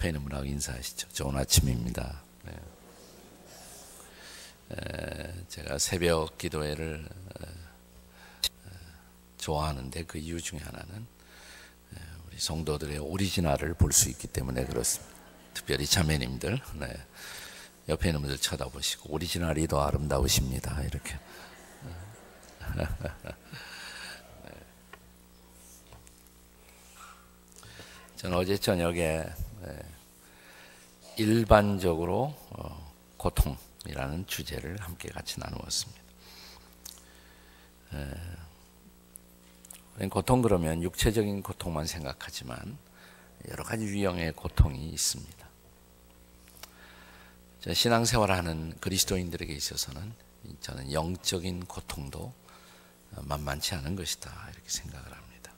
옆에 있는 분하고 인사하시죠. 좋은 아침입니다. 제가 새벽 기도회를 좋아하는데 그 이유 중에 하나는 우리 성도들의 오리지널을 볼 수 있기 때문에 그렇습니다. 특별히 자매님들, 옆에 있는 분들 쳐다보시고 오리지널이 더 아름다우십니다. 이렇게. 저는 어제 저녁에 일반적으로 고통이라는 주제를 함께 같이 나누었습니다. 고통 그러면 육체적인 고통만 생각하지만 여러 가지 유형의 고통이 있습니다. 신앙생활하는 그리스도인들에게 있어서는 저는 영적인 고통도 만만치 않은 것이다 이렇게 생각을 합니다.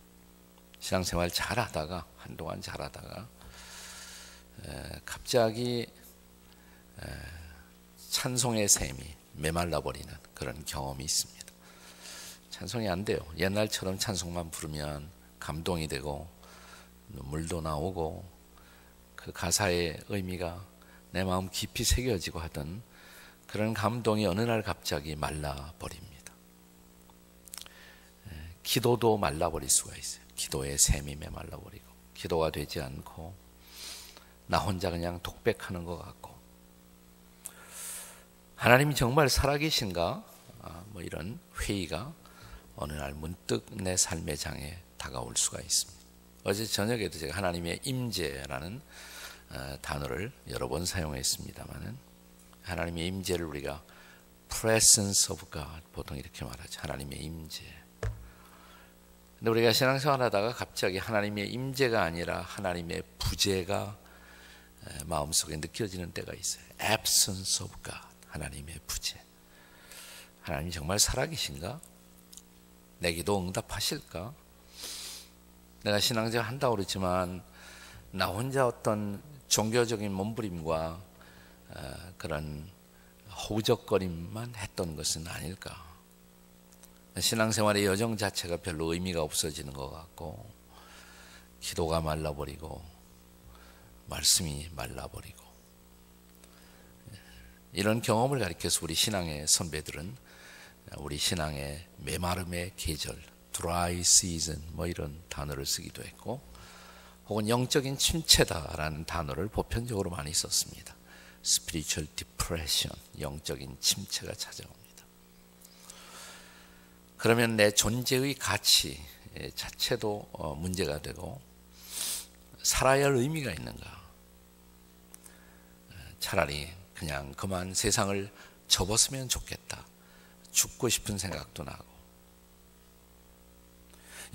신앙생활 잘하다가 한동안 잘하다가 갑자기 찬송의 샘이 메말라 버리는 그런 경험이 있습니다. 찬송이 안 돼요. 옛날처럼 찬송만 부르면 감동이 되고 눈물도 나오고 그 가사의 의미가 내 마음 깊이 새겨지고 하던 그런 감동이 어느 날 갑자기 말라버립니다. 기도도 말라버릴 수가 있어요. 기도의 샘이 메말라버리고 기도가 되지 않고 나 혼자 그냥 독백하는 것 같고 하나님이 정말 살아계신가? 뭐 이런 회의가 어느 날 문득 내 삶의 장에 다가올 수가 있습니다. 어제 저녁에도 제가 하나님의 임재라는 단어를 여러 번 사용했습니다만은 하나님의 임재를 우리가 presence of God 보통 이렇게 말하죠. 하나님의 임재. 근데 우리가 신앙생활하다가 갑자기 하나님의 임재가 아니라 하나님의 부재가 마음속에 느껴지는 때가 있어요. absence of God, 하나님의 부재. 하나님이 정말 살아계신가? 내 기도 응답하실까? 내가 신앙생활 한다고 그랬지만 나 혼자 어떤 종교적인 몸부림과 그런 허우적거림만 했던 것은 아닐까? 신앙생활의 여정 자체가 별로 의미가 없어지는 것 같고 기도가 말라버리고 말씀이 말라버리고 이런 경험을 가리켜서 우리 신앙의 선배들은 우리 신앙의 메마름의 계절, dry season 뭐 이런 단어를 쓰기도 했고 혹은 영적인 침체다라는 단어를 보편적으로 많이 썼습니다. spiritual depression, 영적인 침체가 찾아옵니다. 그러면 내 존재의 가치 자체도 문제가 되고 살아야 할 의미가 있는가? 차라리 그냥 그만 세상을 접었으면 좋겠다. 죽고 싶은 생각도 나고.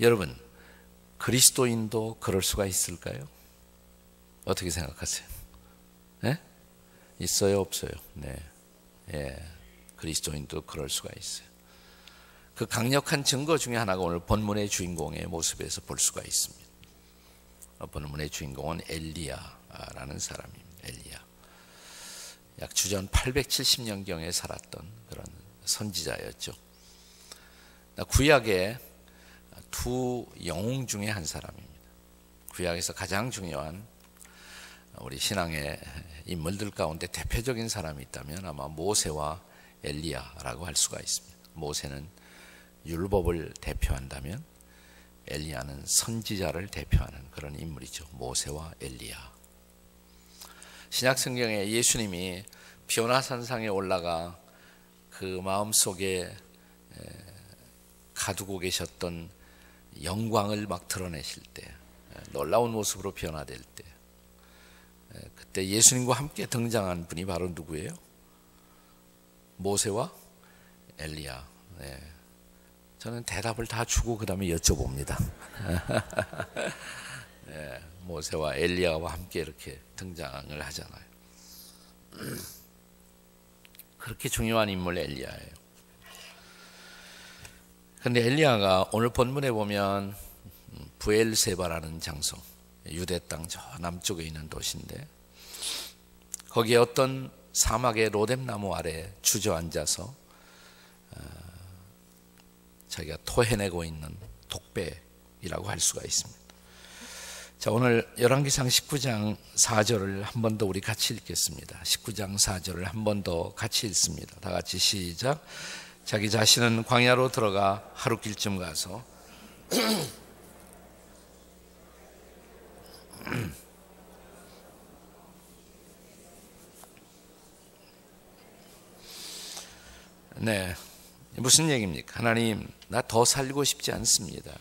여러분, 그리스도인도 그럴 수가 있을까요? 어떻게 생각하세요? 네? 있어요, 없어요? 네. 그리스도인도 그럴 수가 있어요. 그 강력한 증거 중에 하나가 오늘 본문의 주인공의 모습에서 볼 수가 있습니다. 본문의 주인공은 엘리야라는 사람입니다. 엘리야. 약 주전 870년경에 살았던 그런 선지자였죠. 구약의 두 영웅 중에 한 사람입니다. 구약에서 가장 중요한 우리 신앙의 인물들 가운데 대표적인 사람이 있다면 아마 모세와 엘리야라고 할 수가 있습니다. 모세는 율법을 대표한다면 엘리야는 선지자를 대표하는 그런 인물이죠. 모세와 엘리야. 신약 성경에 예수님이 비오나산상에 올라가 그 마음속에 가두고 계셨던 영광을 막 드러내실 때, 놀라운 모습으로 변화될 때, 그때 예수님과 함께 등장한 분이 바로 누구예요? 모세와 엘리야. 저는 대답을 다 주고 그 다음에 여쭤봅니다. 모세와 엘리야와 함께 이렇게 등장을 하잖아요. 그렇게 중요한 인물 엘리야예요. 그런데 엘리야가 오늘 본문에 보면 부엘세바라는 장소, 유대 땅 저 남쪽에 있는 도시인데 거기에 어떤 사막의 로뎀나무 아래 주저앉아서 자기가 토해내고 있는 독배이라고 할 수가 있습니다. 자, 오늘 열왕기상 19장 4절을 한 번 더 우리 같이 읽겠습니다. 19장 4절을 한 번 더 같이 읽습니다. 다 같이 시작. 자기 자신은 광야로 들어가 하룻길쯤 가서 네, 무슨 얘기입니까? 하나님, 나 더 살고 싶지 않습니다.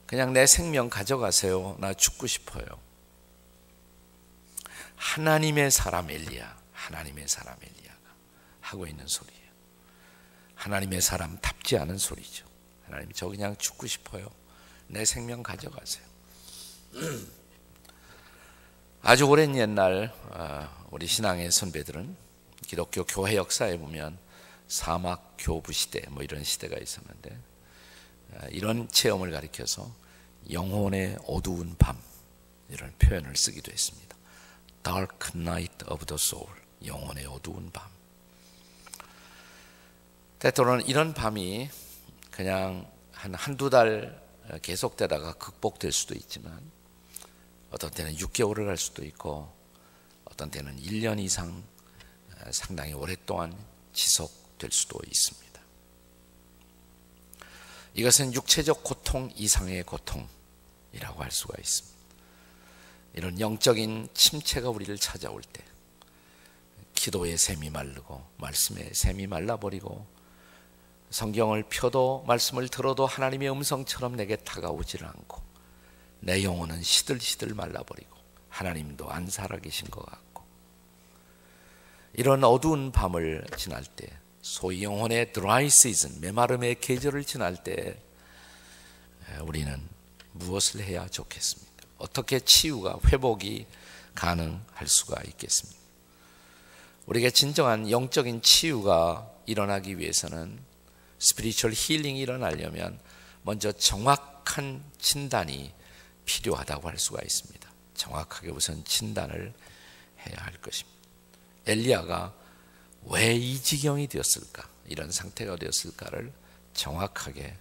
그냥 내 생명 가져가세요. 나 죽고 싶어요. 하나님의 사람 엘리야가 하고 있는 소리예요. 하나님의 사람답지 않은 소리죠. 하나님, 저 그냥 죽고 싶어요. 내 생명 가져가세요. 아주 오랜 옛날 우리 신앙의 선배들은 기독교 교회 역사에 보면 사막 교부 시대 뭐 이런 시대가 있었는데, 이런 체험을 가리켜서 영혼의 어두운 밤 이런 표현을 쓰기도 했습니다. Dark night of the soul, 영혼의 어두운 밤. 때때로는 이런 밤이 그냥 한두 달 계속되다가 극복될 수도 있지만, 어떤 때는 6개월을 갈 수도 있고, 어떤 때는 1년 이상 상당히 오랫동안 지속될 수도 있습니다. 이것은 육체적 고통 이상의 고통이라고 할 수가 있습니다. 이런 영적인 침체가 우리를 찾아올 때, 기도의 샘이 마르고 말씀의 샘이 말라버리고, 성경을 펴도 말씀을 들어도 하나님의 음성처럼 내게 다가오지를 않고, 내 영혼은 시들시들 말라버리고 하나님도 안 살아계신 것 같고, 이런 어두운 밤을 지날 때, 소위 영혼의 드라이 시즌, 메마름의 계절을 지날 때 우리는 무엇을 해야 좋겠습니까? 어떻게 치유가, 회복이 가능할 수가 있겠습니까? 우리에게 진정한 영적인 치유가 일어나기 위해서는, 스피리추얼 힐링이 일어나려면 먼저 정확한 진단이 필요하다고 할 수가 있습니다. 정확하게 우선 진단을 해야 할 것입니다. 엘리야가 왜 이 지경이 되었을까, 이런 상태가 되었을까를 정확하게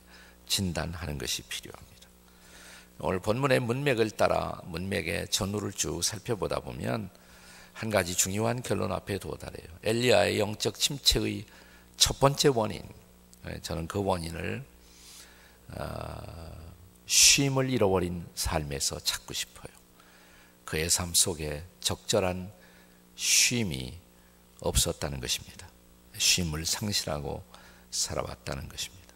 진단하는 것이 필요합니다. 오늘 본문의 문맥을 따라 문맥의 전후를 쭉 살펴보다 보면 한 가지 중요한 결론 앞에 도달해요. 엘리야의 영적 침체의 첫 번째 원인, 저는 그 원인을 쉼을 잃어버린 삶에서 찾고 싶어요. 그의 삶 속에 적절한 쉼이 없었다는 것입니다. 쉼을 상실하고 살아왔다는 것입니다.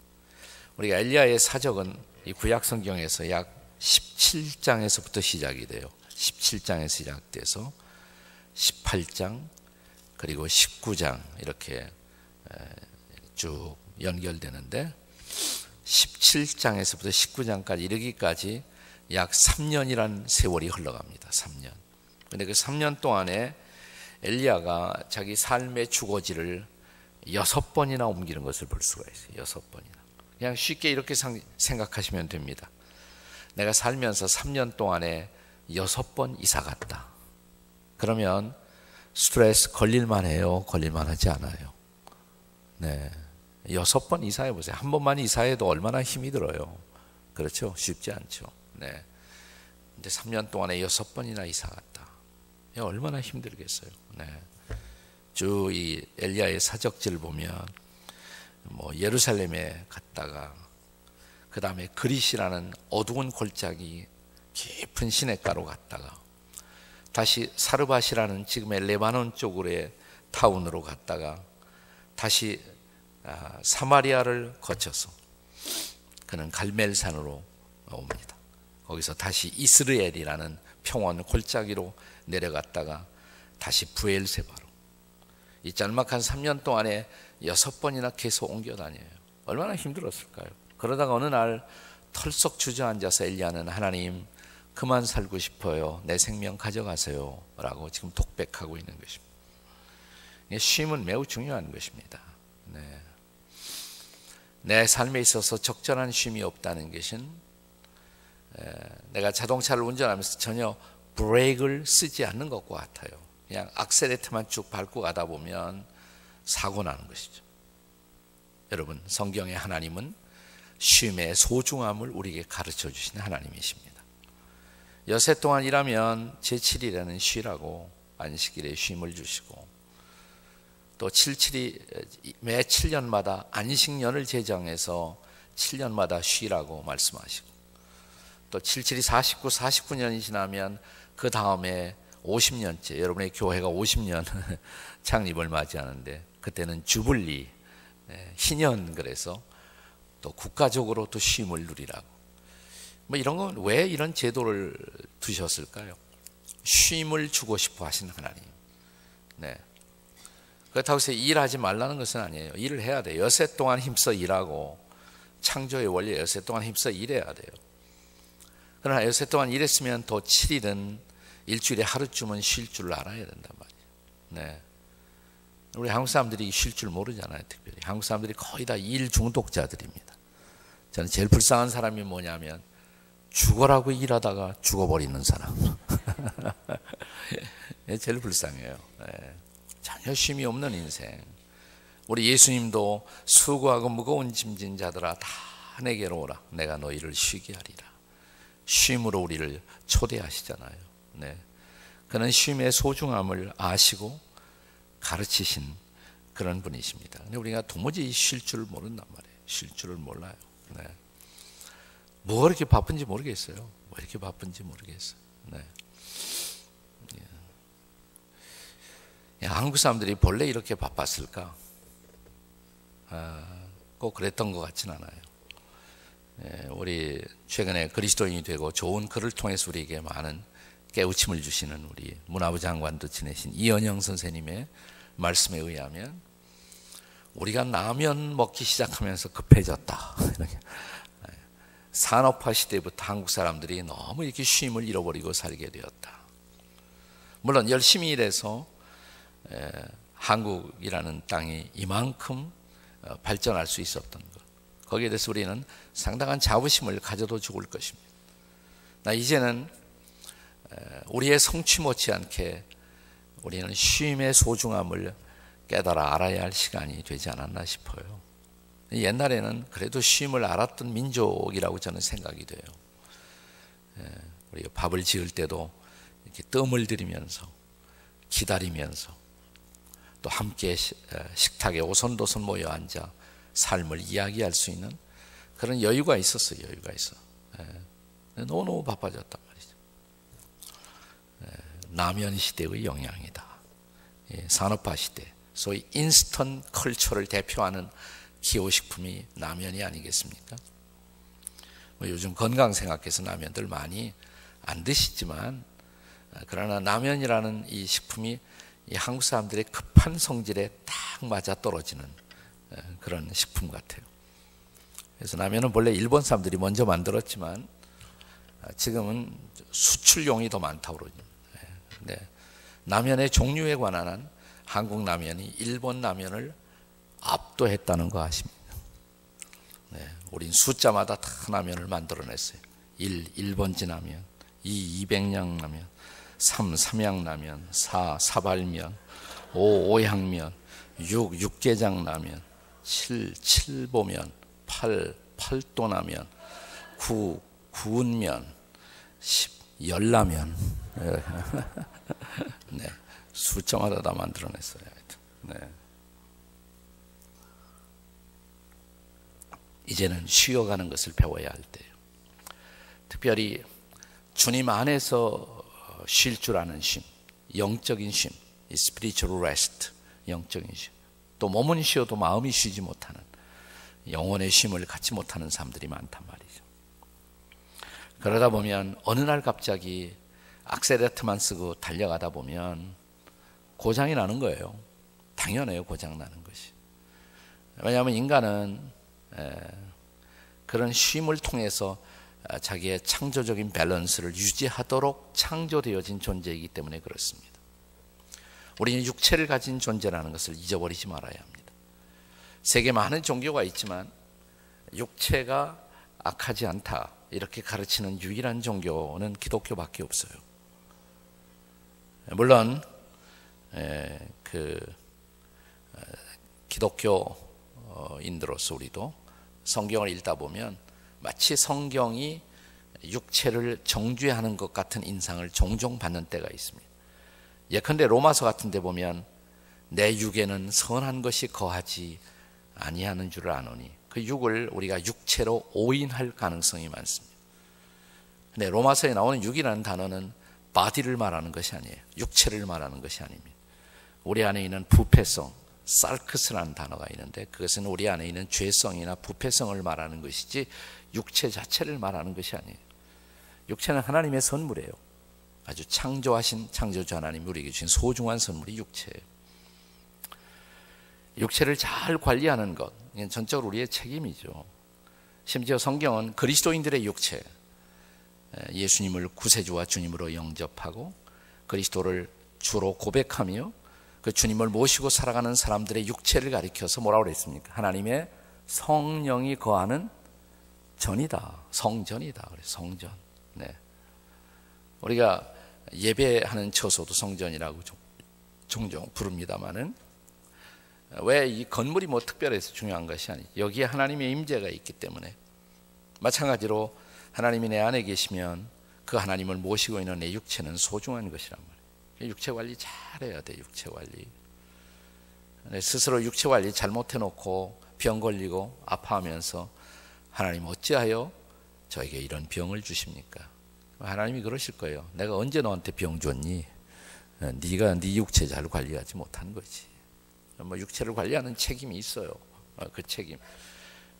우리가 엘리야의 사적은 이 구약 성경에서 약 17장에서부터 시작이 돼요. 17장에서 시작돼서 18장 그리고 19장 이렇게 쭉 연결되는데, 17장에서부터 19장까지 이르기까지 약 3년이라는 세월이 흘러갑니다. 3년. 근데 그 3년 동안에 엘리야가 자기 삶의 주거지를 6번이나 옮기는 것을 볼 수가 있어요. 6번이나. 그냥 쉽게 이렇게 생각하시면 됩니다. 내가 살면서 3년 동안에 6번 이사 갔다. 그러면 스트레스 걸릴만 해요? 걸릴만 하지 않아요? 네. 6번 이사해 보세요. 한 번만 이사해도 얼마나 힘이 들어요. 그렇죠? 쉽지 않죠. 네. 근데 3년 동안에 6번이나 이사 갔다. 얼마나 힘들겠어요. 네. 쭉 이 엘리야의 사적지를 보면 뭐 예루살렘에 갔다가, 그 다음에 그릿이라는 어두운 골짜기 깊은 시냇가로 갔다가, 다시 사르밧이라는 지금의 레바논 쪽으로의 타운으로 갔다가, 다시 사마리아를 거쳐서 그는 갈멜산으로 옵니다. 거기서 다시 이스라엘이라는 평원 골짜기로 내려갔다가 다시 부엘세바로, 이 짤막한 3년 동안에 6번이나 계속 옮겨 다녀요. 얼마나 힘들었을까요? 그러다가 어느 날 털썩 주저앉아서 엘리야는, 하나님 그만 살고 싶어요. 내 생명 가져가세요 라고 지금 독백하고 있는 것입니다. 쉼은 매우 중요한 것입니다. 네. 내 삶에 있어서 적절한 쉼이 없다는 것은, 내가 자동차를 운전하면서 전혀 브레이크를 쓰지 않는 것과 같아요. 그냥 악셀레터만 쭉 밟고 가다 보면 사고 나는 것이죠. 여러분, 성경의 하나님은 쉼의 소중함을 우리에게 가르쳐 주신 하나님이십니다. 엿새 동안 일하면 제7일에는 쉬라고 안식일에 쉼을 주시고, 또 77이 매 7년마다 안식년을 제정해서 7년마다 쉬라고 말씀하시고, 또 77이 49년이 지나면 그 다음에 50년째, 여러분의 교회가 50년 창립을 맞이하는데 그때는 주블리, 희년, 그래서 또 국가적으로 또 쉼을 누리라고. 뭐 이런 건 왜 이런 제도를 두셨을까요? 쉼을 주고 싶어 하시는 하나님. 네. 그렇다고 해서 일하지 말라는 것은 아니에요. 일을 해야 돼요. 엿새 동안 힘써 일하고, 창조의 원리 엿새 동안 힘써 일해야 돼요. 그러나 엿새 동안 일했으면 또 7일은 일주일에 하루쯤은 쉴 줄 알아야 된단 말이에요. 네. 우리 한국 사람들이 쉴 줄 모르잖아요. 특별히 한국 사람들이 거의 다 일 중독자들입니다. 저는 제일 불쌍한 사람이 뭐냐면 죽어라고 일하다가 죽어버리는 사람. 제일 불쌍해요. 네. 전혀 쉼이 없는 인생. 우리 예수님도 수고하고 무거운 짐진 자들아 다 내게로 오라, 내가 너희를 쉬게 하리라. 쉼으로 우리를 초대하시잖아요. 네. 그는 쉼의 소중함을 아시고 가르치신 그런 분이십니다. 근데 우리가 도무지 쉴 줄 모른단 말이에요. 쉴 줄을 몰라요. 네. 뭐가 이렇게 바쁜지 모르겠어요. 왜 이렇게 바쁜지 모르겠어요. 네. 한국 사람들이 본래 이렇게 바빴을까? 꼭 그랬던 것 같진 않아요. 우리 최근에 그리스도인이 되고 좋은 글을 통해서 우리에게 많은 깨우침을 주시는 우리 문화부 장관도 지내신 이현영 선생님의 말씀에 의하면 우리가 라면 먹기 시작하면서 급해졌다. 산업화 시대부터 한국 사람들이 너무 이렇게 쉼을 잃어버리고 살게 되었다. 물론 열심히 일해서 한국이라는 땅이 이만큼 발전할 수 있었던 것, 거기에 대해서 우리는 상당한 자부심을 가져도 좋을 것입니다. 이제는 우리의 성취 못지않게 우리는 쉼의 소중함을 깨달아 알아야 할 시간이 되지 않았나 싶어요. 옛날에는 그래도 쉼을 알았던 민족이라고 저는 생각이 돼요. 우리가 밥을 지을 때도 이렇게 뜸을 들이면서 기다리면서 또 함께 식탁에 오손도손 모여 앉아 삶을 이야기할 수 있는 그런 여유가 있었어요. 여유가 있어. 너무 바빠졌단 말이죠. 라면 시대의 영향이다. 산업화 시대, 소위 인스턴트 컬처를 대표하는 기호식품이 라면이 아니겠습니까? 요즘 건강 생각해서 라면들 많이 안 드시지만, 그러나 라면이라는 이 식품이 이 한국 사람들의 급한 성질에 딱 맞아 떨어지는 그런 식품 같아요. 그래서 라면은 원래 일본 사람들이 먼저 만들었지만 지금은 수출용이 더 많다고 그러죠. 네. 라면의 종류에 관한 한국 라면이 일본 라면을 압도했다는 거 아십니까? 네. 우린 숫자마다 다 라면을 만들어냈어요. 1, 1번지 라면, 2, 200냥 라면, 3, 삼양라면, 4, 사발면, 5, 오향면, 6, 육개장라면, 7, 칠보면, 8, 팔도라면, 9, 구운면, 10, 열라면. 네, 숫자마다 다 만들어냈어요. 네. 이제는 쉬어가는 것을 배워야 할 때예요. 특별히 주님 안에서 쉴 줄 아는 쉼, 영적인 쉼, spiritual rest, 영적인 쉼. 또 몸은 쉬어도 마음이 쉬지 못하는 영혼의 쉼을 갖지 못하는 사람들이 많단 말이죠. 그러다 보면 어느 날 갑자기 악셀레터만 쓰고 달려가다 보면 고장이 나는 거예요. 당연해요, 고장 나는 것이. 왜냐하면 인간은 그런 쉼을 통해서 자기의 창조적인 밸런스를 유지하도록 창조되어진 존재이기 때문에 그렇습니다. 우리는 육체를 가진 존재라는 것을 잊어버리지 말아야 합니다. 세계 많은 종교가 있지만 육체가 악하지 않다 이렇게 가르치는 유일한 종교는 기독교밖에 없어요. 물론 기독교인들로서 우리도 성경을 읽다 보면 마치 성경이 육체를 정죄하는 것 같은 인상을 종종 받는 때가 있습니다. 예컨대 로마서 같은 데 보면 내 육에는 선한 것이 거하지 아니하는 줄을 아노니, 그 육을 우리가 육체로 오인할 가능성이 많습니다. 근데 로마서에 나오는 육이라는 단어는 바디를 말하는 것이 아니에요. 육체를 말하는 것이 아닙니다. 우리 안에 있는 부패성, 살크스라는 단어가 있는데 그것은 우리 안에 있는 죄성이나 부패성을 말하는 것이지 육체 자체를 말하는 것이 아니에요. 육체는 하나님의 선물이에요. 아주 창조하신 창조주 하나님이 우리에게 주신 소중한 선물이 육체예요. 육체를 잘 관리하는 것, 이건 전적으로 우리의 책임이죠. 심지어 성경은 그리스도인들의 육체, 예수님을 구세주와 주님으로 영접하고 그리스도를 주로 고백하며 그 주님을 모시고 살아가는 사람들의 육체를 가리켜서 뭐라고 그랬습니까? 하나님의 성령이 거하는 전이다. 성전이다. 그래서 성전. 네. 우리가 예배하는 처소도 성전이라고 종종 부릅니다만은 왜 이 건물이 뭐 특별해서 중요한 것이 아니죠. 여기에 하나님의 임재가 있기 때문에, 마찬가지로 하나님이 내 안에 계시면 그 하나님을 모시고 있는 내 육체는 소중한 것이란 말이에요. 육체 관리 잘해야 돼. 육체 관리. 스스로 육체 관리 잘못해놓고 병 걸리고 아파하면서 하나님 어찌하여 저에게 이런 병을 주십니까? 하나님이 그러실 거예요. 내가 언제 너한테 병 줬니? 네가 네 육체 잘 관리하지 못한 거지. 뭐 육체를 관리하는 책임이 있어요. 그 책임.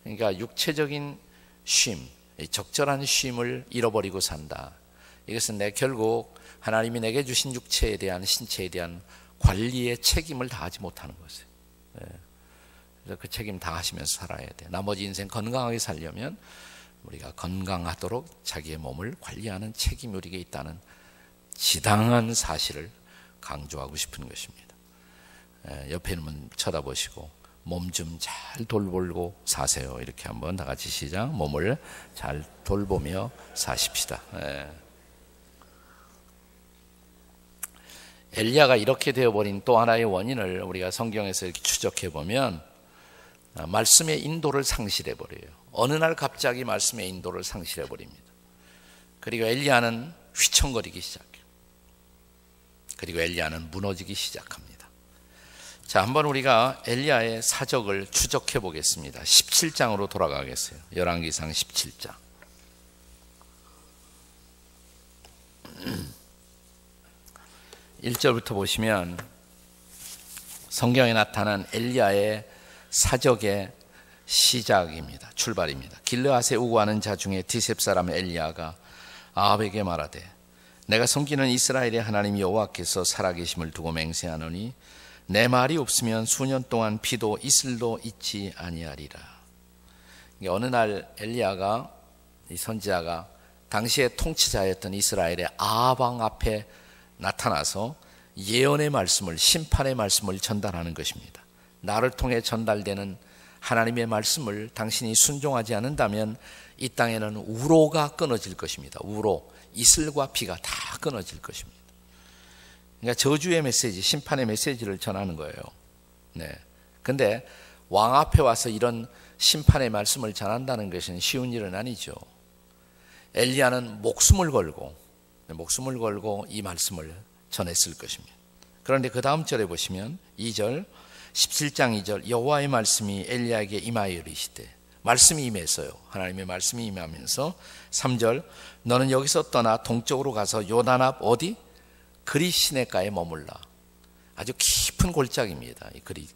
그러니까 육체적인 쉼, 적절한 쉼을 잃어버리고 산다. 이것은 결국 하나님이 내게 주신 육체에 대한, 신체에 대한 관리의 책임을 다하지 못하는 것이에요. 그래서 그 책임 다하시면서 살아야 돼. 나머지 인생 건강하게 살려면 우리가 건강하도록 자기의 몸을 관리하는 책임이 우리에게 있다는 지당한 사실을 강조하고 싶은 것입니다. 옆에 있는 분 쳐다보시고 몸 좀 잘 돌보고 사세요. 이렇게 한번 다 같이 시작. 몸을 잘 돌보며 사십시다. 엘리야가 이렇게 되어버린 또 하나의 원인을 우리가 성경에서 이렇게 추적해 보면 말씀의 인도를 상실해 버려요. 어느 날 갑자기 말씀의 인도를 상실해 버립니다. 그리고 엘리야는 휘청거리기 시작해요. 그리고 엘리야는 무너지기 시작합니다. 자, 한번 우리가 엘리야의 사적을 추적해 보겠습니다. 17장으로 돌아가겠어요. 열왕기상 17장. 1절부터 보시면 성경에 나타난 엘리야의 사적의 시작입니다. 출발입니다. 길르앗에 우고하는 자 중에 디셉 사람 엘리야가 아합에게 말하되 내가 섬기는 이스라엘의 하나님 여호와께서 살아계심을 두고 맹세하노니 내 말이 없으면 수년 동안 비도 이슬도 있지 아니하리라. 어느 날 엘리야가, 이 선지자가 당시의 통치자였던 이스라엘의 아합 왕 앞에 나타나서 예언의 말씀을, 심판의 말씀을 전달하는 것입니다. 나를 통해 전달되는 하나님의 말씀을 당신이 순종하지 않는다면 이 땅에는 우로가 끊어질 것입니다. 우로, 이슬과 비가 다 끊어질 것입니다. 그러니까 저주의 메시지, 심판의 메시지를 전하는 거예요. 네. 근데 왕 앞에 와서 이런 심판의 말씀을 전한다는 것은 쉬운 일은 아니죠. 엘리야는 목숨을 걸고 이 말씀을 전했을 것입니다. 그런데 그 다음 절에 보시면 2절, 17장 2절, 여호와의 말씀이 엘리야에게 임하여 이르시되, 말씀이 임했어요. 하나님의 말씀이 임하면서 3절, 너는 여기서 떠나 동쪽으로 가서 요단 앞 어디? 그리 시내가에 머물라. 아주 깊은 골짜기입니다. 이 그리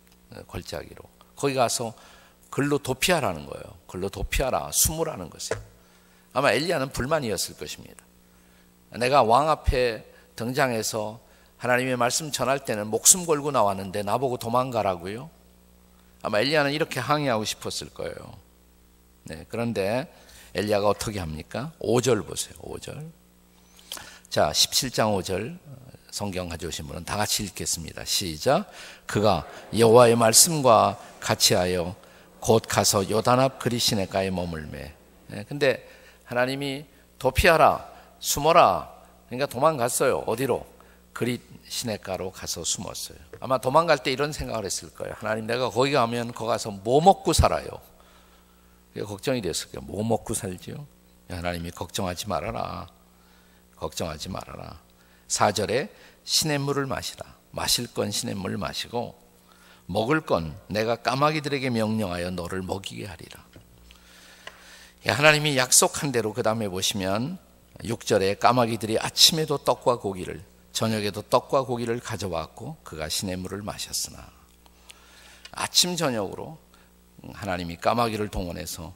골짜기로 거기 가서 글로 도피하라는 거예요. 글로 도피하라, 숨으라는 것이에요. 아마 엘리야는 불만이었을 것입니다. 내가 왕 앞에 등장해서 하나님의 말씀 전할 때는 목숨 걸고 나왔는데 나보고 도망가라고요? 아마 엘리야는 이렇게 항의하고 싶었을 거예요. 네, 그런데 엘리야가 어떻게 합니까? 5절 보세요. 5절. 자, 17장 5절 성경 가져오신 분은 다 같이 읽겠습니다. 시작. 그가 여호와의 말씀과 같이 하여 곧 가서 요단 앞 그리 시내가에 머물매. 네, 근데 하나님이 도피하라, 숨어라. 그러니까 도망갔어요. 어디로? 그리 시내가로 가서 숨었어요. 아마 도망갈 때 이런 생각을 했을 거예요. 하나님, 내가 거기 가면 거기 가서 뭐 먹고 살아요? 그게 걱정이 됐을 거예요. 뭐 먹고 살지요? 하나님이 걱정하지 말아라. 걱정하지 말아라. 4절에 시냇물을 마시라. 마실 건 시냇물 마시고 먹을 건 내가 까마귀들에게 명령하여 너를 먹이게 하리라. 하나님이 약속한 대로 그 다음에 보시면 6절에 까마귀들이 아침에도 떡과 고기를 저녁에도 떡과 고기를 가져왔고 그가 시냇물을 마셨으나, 아침 저녁으로 하나님이 까마귀를 동원해서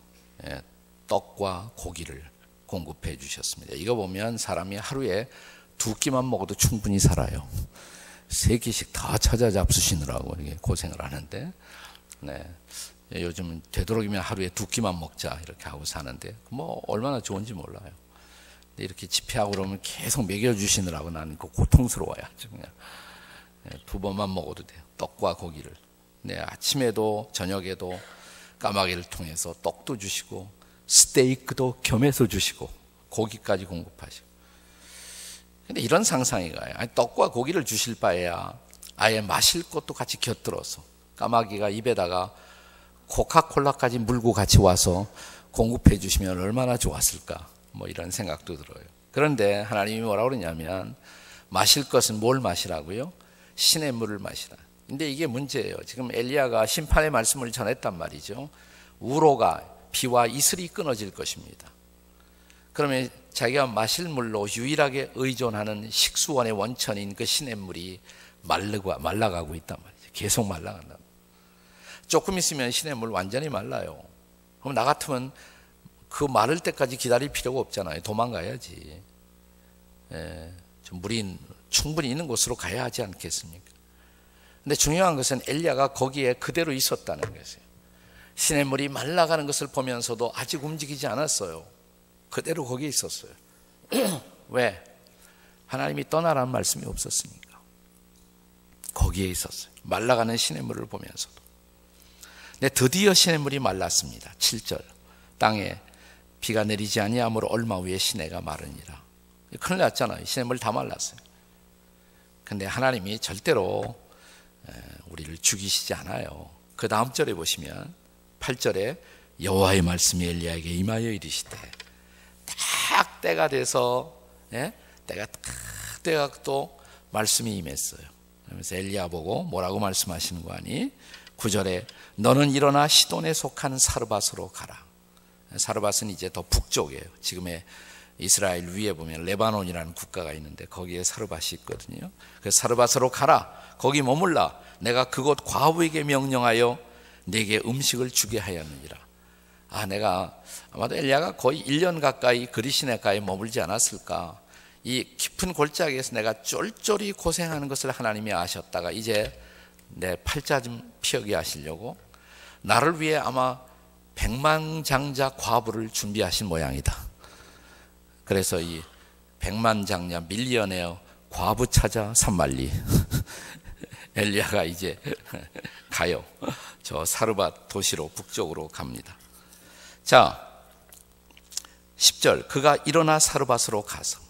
떡과 고기를 공급해 주셨습니다. 이거 보면 사람이 하루에 2끼만 먹어도 충분히 살아요. 3끼씩 다 찾아 잡수시느라고 이렇게 고생을 하는데, 요즘은 되도록이면 하루에 2끼만 먹자 이렇게 하고 사는데 뭐 얼마나 좋은지 몰라요. 이렇게 집회하고 그러면 계속 먹여주시느라고 나는 그 고통스러워요. 그냥 2번만 먹어도 돼요. 떡과 고기를. 아침에도 저녁에도 까마귀를 통해서 떡도 주시고 스테이크도 겸해서 주시고 고기까지 공급하시고. 근데 이런 상상이 가요. 아니, 떡과 고기를 주실 바에야 아예 마실 것도 같이 곁들여서 까마귀가 입에다가 코카콜라까지 물고 같이 와서 공급해 주시면 얼마나 좋았을까, 뭐 이런 생각도 들어요. 그런데 하나님이 뭐라고 그러냐면 마실 것은 뭘 마시라고요? 시냇물을 마시라. 근데 이게 문제예요. 지금 엘리야가 심판의 말씀을 전했단 말이죠. 우로가 비와 이슬이 끊어질 것입니다. 그러면 자기가 마실 물로 유일하게 의존하는 식수원의 원천인 그 시냇물이 말라가고 있단 말이죠. 계속 말라간다. 조금 있으면 시냇물 완전히 말라요. 그럼 나 같으면 그 마를 때까지 기다릴 필요가 없잖아요. 도망가야지. 좀 물이 충분히 있는 곳으로 가야 하지 않겠습니까? 근데 중요한 것은 엘리야가 거기에 그대로 있었다는 것이에요. 시냇물이 말라가는 것을 보면서도 아직 움직이지 않았어요. 그대로 거기에 있었어요. 왜? 하나님이 떠나라는 말씀이 없었으니까. 거기에 있었어요. 말라가는 시냇물을 보면서도. 근데 드디어 시냇물이 말랐습니다. 7절. 땅에 비가 내리지 아니하므로 얼마 후에 시내가 마르니라. 큰일 났잖아요. 시냇물 다 말랐어요. 근데 하나님이 절대로 우리를 죽이시지 않아요. 그 다음 절에 보시면 8절에 여호와의 말씀이 엘리야에게 임하여 이르시되, 딱 때가 돼서 때가 딱 돼가 또 말씀이 임했어요. 그러면서 엘리야 보고 뭐라고 말씀하시는 거 아니? 9절에 너는 일어나 시돈에 속한 사르밧으로 가라. 사르밧은 이제 더 북쪽이에요. 지금의 이스라엘 위에 보면 레바논이라는 국가가 있는데 거기에 사르밧이 있거든요. 그래서 사르밧으로 가라. 거기 머물라. 내가 그곳 과부에게 명령하여 내게 음식을 주게 하였느니라. 내가 아마도 엘리야가 거의 1년 가까이 그리시네가에 머물지 않았을까. 이 깊은 골짜기에서 내가 쫄쫄이 고생하는 것을 하나님이 아셨다가 이제 내 팔자 좀 피하게 하시려고 나를 위해 아마 백만장자 과부를 준비하신 모양이다. 그래서 이 백만장자 밀리언웨어 과부 찾아 산말리 엘리야가 이제 가요. 저 사르밧 도시로 북쪽으로 갑니다. 자, 10절 그가 일어나 사르밧으로 가서.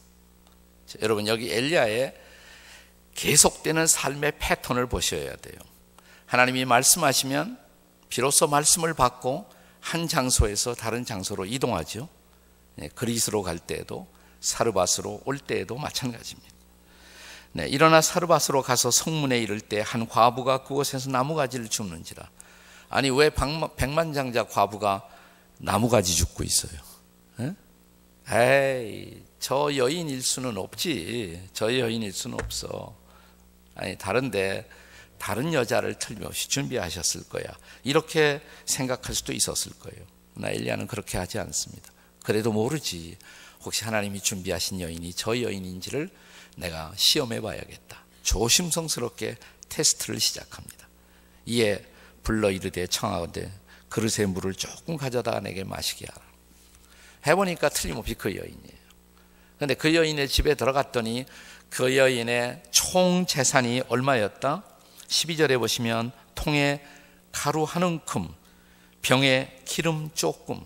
자, 여러분 여기 엘리야의 계속되는 삶의 패턴을 보셔야 돼요. 하나님이 말씀하시면 비로소 말씀을 받고 한 장소에서 다른 장소로 이동하죠. 그리스로 갈 때에도 사르밧으로 올 때에도 마찬가지입니다. 일어나 사르밧으로 가서 성문에 이를 때 한 과부가 그곳에서 나무가지를 줍는지라. 아니 왜 백만장자 과부가 나무가지 줍고 있어요? 에이, 저 여인일 수는 없지. 저 여인일 수는 없어. 아니 다른데 다른 여자를 틀림없이 준비하셨을 거야. 이렇게 생각할 수도 있었을 거예요. 그러나 엘리야는 그렇게 하지 않습니다. 그래도 모르지. 혹시 하나님이 준비하신 여인이 저 여인인지를 내가 시험해 봐야겠다. 조심성스럽게 테스트를 시작합니다. 이에 불러 이르되 청하건대 그릇에 물을 조금 가져다가 내게 마시게 하라. 해보니까 틀림없이 그 여인이에요. 그런데 그 여인의 집에 들어갔더니 그 여인의 총 재산이 얼마였다? 12절에 보시면 통에 가루 한 움큼, 병에 기름 조금,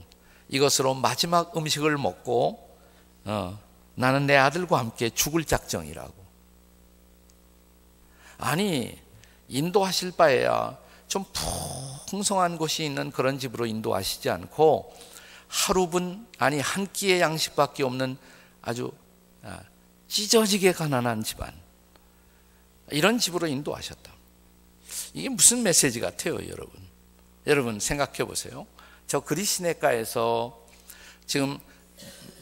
이것으로 마지막 음식을 먹고 나는 내 아들과 함께 죽을 작정이라고. 아니 인도하실 바에야 좀 풍성한 곳이 있는 그런 집으로 인도하시지 않고 하루분 아니 한 끼의 양식밖에 없는 아주 찢어지게 가난한 집안, 이런 집으로 인도하셨다. 이게 무슨 메시지 같아요, 여러분? 여러분 생각해 보세요. 저 그리시네가에서 지금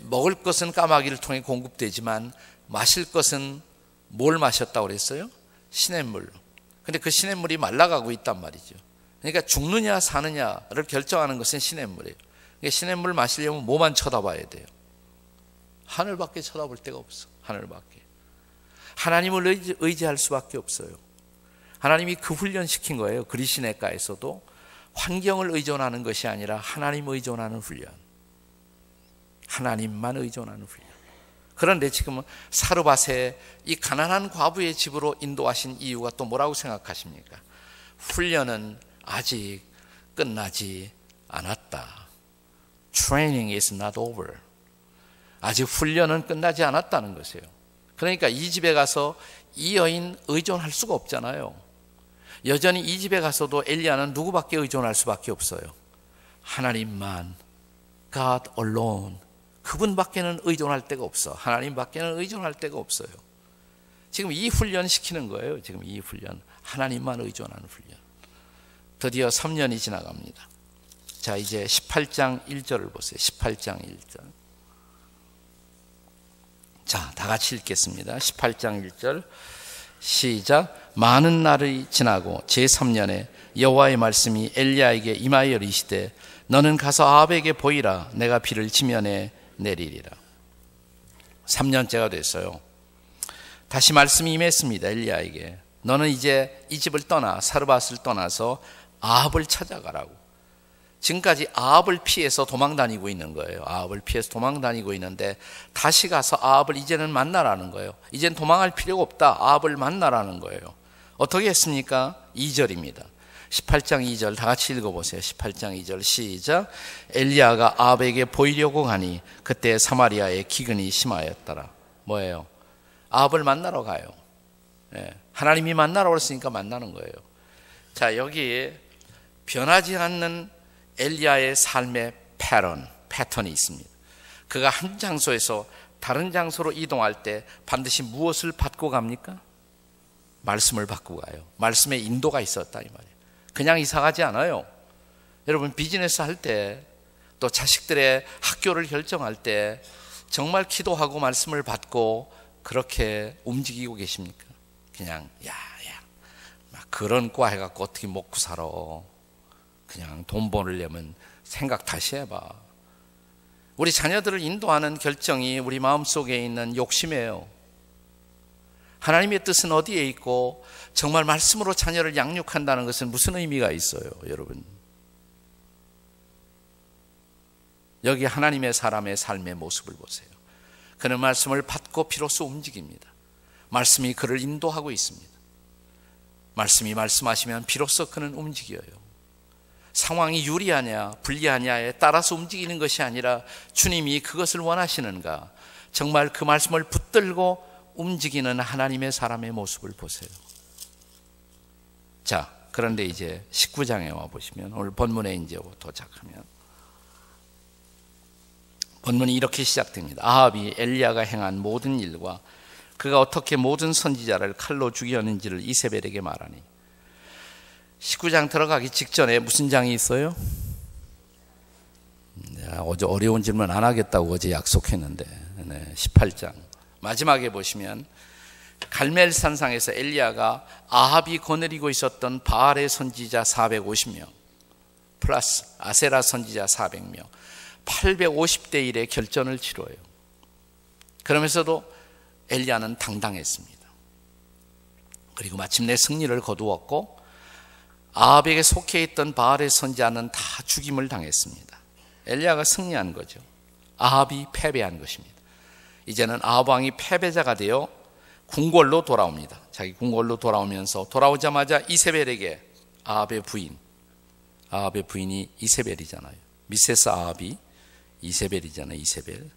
먹을 것은 까마귀를 통해 공급되지만 마실 것은 뭘 마셨다고 그랬어요? 시냇물. 근데 그 시냇물이 말라가고 있단 말이죠. 그러니까 죽느냐 사느냐를 결정하는 것은 시냇물이에요. 그러니까 시냇물 마시려면 뭐만 쳐다봐야 돼요? 하늘밖에 쳐다볼 데가 없어. 하늘밖에. 하나님을 의지할 수밖에 없어요. 하나님이 그 훈련시킨 거예요. 그리시네가에서도 환경을 의존하는 것이 아니라 하나님 의존하는 훈련, 하나님만 의존하는 훈련. 그런데 지금은 사르밧의 이 가난한 과부의 집으로 인도하신 이유가 또 뭐라고 생각하십니까? 훈련은 아직 끝나지 않았다. Training is not over. 아직 훈련은 끝나지 않았다는 것이에요. 그러니까 이 집에 가서 이 여인 의존할 수가 없잖아요. 여전히 이 집에 가서도 엘리야는 누구밖에 의존할 수밖에 없어요? 하나님만, God alone. 그분밖에는 의존할 데가 없어. 하나님밖에는 의존할 데가 없어요. 지금 이 훈련 시키는 거예요. 지금 이 훈련, 하나님만 의존하는 훈련. 드디어 3년이 지나갑니다. 자, 이제 18장 1절을 보세요. 18장 1절. 자, 다 같이 읽겠습니다. 18장 1절 시작. 많은 날이 지나고 제3년에 여호와의 말씀이 엘리야에게 임하여 이르시되 너는 가서 아합에게 보이라. 내가 비를 지면에 내리리라. 3년째가 됐어요. 다시 말씀이 임했습니다. 엘리야에게 너는 이제 이 집을 떠나 사르밧을 떠나서 아합을 찾아가라고. 지금까지 아합을 피해서 도망다니고 있는 거예요. 아합을 피해서 도망다니고 있는데 다시 가서 아합을 이제는 만나라는 거예요. 이제는 도망할 필요가 없다. 아합을 만나라는 거예요. 어떻게 했습니까? 2절입니다. 18장 2절 다 같이 읽어보세요. 18장 2절 시작. 엘리야가 아합에게 보이려고 가니 그때 사마리아에 기근이 심하였더라. 뭐예요? 아합을 만나러 가요. 하나님이 만나러 왔으니까 만나는 거예요. 자, 여기에 변하지 않는 엘리야의 삶의 패턴이 있습니다. 그가 한 장소에서 다른 장소로 이동할 때 반드시 무엇을 받고 갑니까? 말씀을 받고 가요. 말씀의 인도가 있었다 이 말이에요. 그냥 이사 가지 않아요. 여러분 비즈니스 할 때 또 자식들의 학교를 결정할 때 정말 기도하고 말씀을 받고 그렇게 움직이고 계십니까? 그냥 막 그런 과 해갖고 어떻게 먹고 살아. 그냥 돈 벌려면 생각 다시 해봐. 우리 자녀들을 인도하는 결정이 우리 마음속에 있는 욕심이에요. 하나님의 뜻은 어디에 있고 정말 말씀으로 자녀를 양육한다는 것은 무슨 의미가 있어요, 여러분? 여기 하나님의 사람의 삶의 모습을 보세요. 그는 말씀을 받고 비로소 움직입니다. 말씀이 그를 인도하고 있습니다. 말씀이 말씀하시면 비로소 그는 움직여요. 상황이 유리하냐 불리하냐에 따라서 움직이는 것이 아니라 주님이 그것을 원하시는가, 정말 그 말씀을 붙들고 움직이는 하나님의 사람의 모습을 보세요. 자, 그런데 이제 19장에 와보시면 오늘 본문에 이제 도착하면 본문이 이렇게 시작됩니다. 아합이 엘리야가 행한 모든 일과 그가 어떻게 모든 선지자를 칼로 죽였는지를 이세벨에게 말하니. 19장 들어가기 직전에 무슨 장이 있어요? 어제 어려운 질문 안 하겠다고 어제 약속했는데 18장 마지막에 보시면 갈멜산상에서 엘리야가 아합이 거느리고 있었던 바알의 선지자 450명 플러스 아세라 선지자 400명 850대 1의 결전을 치러요. 그러면서도 엘리야는 당당했습니다. 그리고 마침내 승리를 거두었고 아합에게 속해 있던 바알의 선지자는 다 죽임을 당했습니다. 엘리야가 승리한 거죠. 아합이 패배한 것입니다. 이제는 아합 왕이 패배자가 되어 궁궐로 돌아옵니다. 자기 궁궐로 돌아오면서 돌아오자마자 이세벨에게 아합의 부인이 이세벨이잖아요. 미세스 아합이 이세벨이잖아요. 이세벨.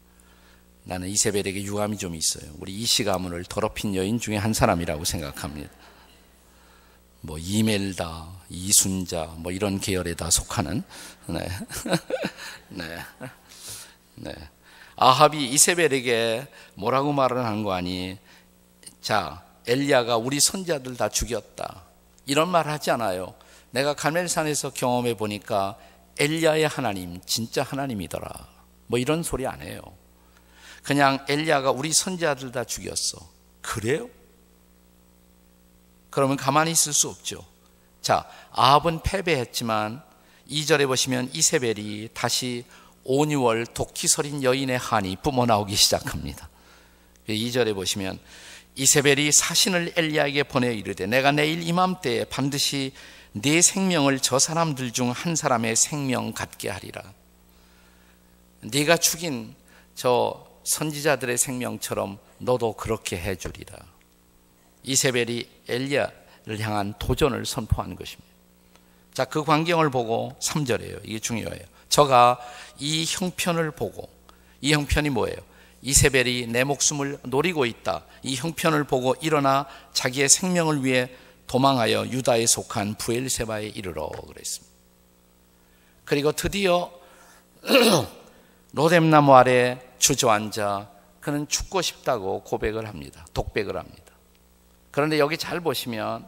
나는 이세벨에게 유감이 좀 있어요. 우리 이시 가문을 더럽힌 여인 중에 한 사람이라고 생각합니다. 뭐 이멜다, 이순자 뭐 이런 계열에다 속하는 네. 네. 네. 아합이 이세벨에게 뭐라고 말을 한 거 아니? 자, 엘리야가 우리 선지자들 다 죽였다. 이런 말 하지 않아요. 내가 갈멜산에서 경험해 보니까 엘리야의 하나님 진짜 하나님이더라. 뭐 이런 소리 안 해요. 그냥 엘리야가 우리 선지자들 다 죽였어. 그래요? 그러면 가만히 있을 수 없죠. 자, 아합은 패배했지만 2절에 보시면 이세벨이 다시 5, 6월 도끼서린 여인의 한이 뿜어나오기 시작합니다. 2절에 보시면 이세벨이 사신을 엘리야에게 보내 이르되 내가 내일 이맘때에 반드시 네 생명을 저 사람들 중 한 사람의 생명 같게 하리라. 네가 죽인 저 선지자들의 생명처럼 너도 그렇게 해주리라. 이세벨이 엘리야를 향한 도전을 선포한 것입니다. 자, 그 광경을 보고 3절이에요. 이게 중요해요. 저가 이 형편을 보고, 이 형편이 뭐예요? 이세벨이 내 목숨을 노리고 있다. 이 형편을 보고 일어나 자기의 생명을 위해 도망하여 유다에 속한 브엘세바에 이르러 그랬습니다. 그리고 드디어 로뎀나무 아래 주저앉아 그는 죽고 싶다고 고백을 합니다. 독백을 합니다. 그런데 여기 잘 보시면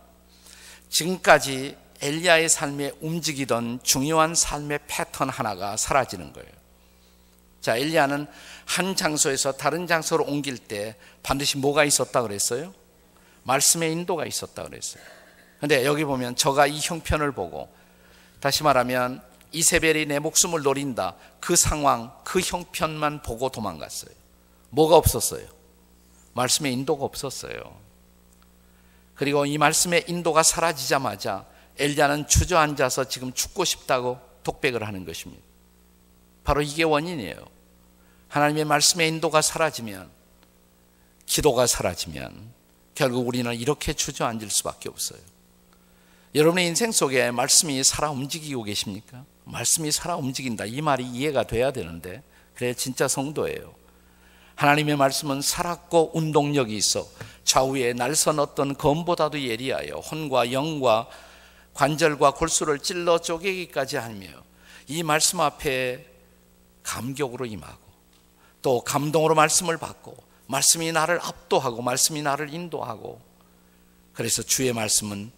지금까지 엘리야의 삶에 움직이던 중요한 삶의 패턴 하나가 사라지는 거예요. 자, 엘리야는 한 장소에서 다른 장소로 옮길 때 반드시 뭐가 있었다 그랬어요? 말씀의 인도가 있었다 그랬어요. 그런데 여기 보면 저가 이 형편을 보고, 다시 말하면 이세벨이 내 목숨을 노린다, 그 상황, 그 형편만 보고 도망갔어요. 뭐가 없었어요? 말씀의 인도가 없었어요. 그리고 이 말씀의 인도가 사라지자마자 엘리야는 주저앉아서 지금 죽고 싶다고 독백을 하는 것입니다. 바로 이게 원인이에요. 하나님의 말씀의 인도가 사라지면, 기도가 사라지면 결국 우리는 이렇게 주저앉을 수밖에 없어요. 여러분의 인생 속에 말씀이 살아 움직이고 계십니까? 말씀이 살아 움직인다, 이 말이 이해가 돼야 되는데, 그래 진짜 성도예요. 하나님의 말씀은 살았고 운동력이 있어 좌우에 날선 어떤 검보다도 예리하여 혼과 영과 관절과 골수를 찔러 쪼개기까지 하며, 이 말씀 앞에 감격으로 임하고 또 감동으로 말씀을 받고, 말씀이 나를 압도하고 말씀이 나를 인도하고, 그래서 주의 말씀은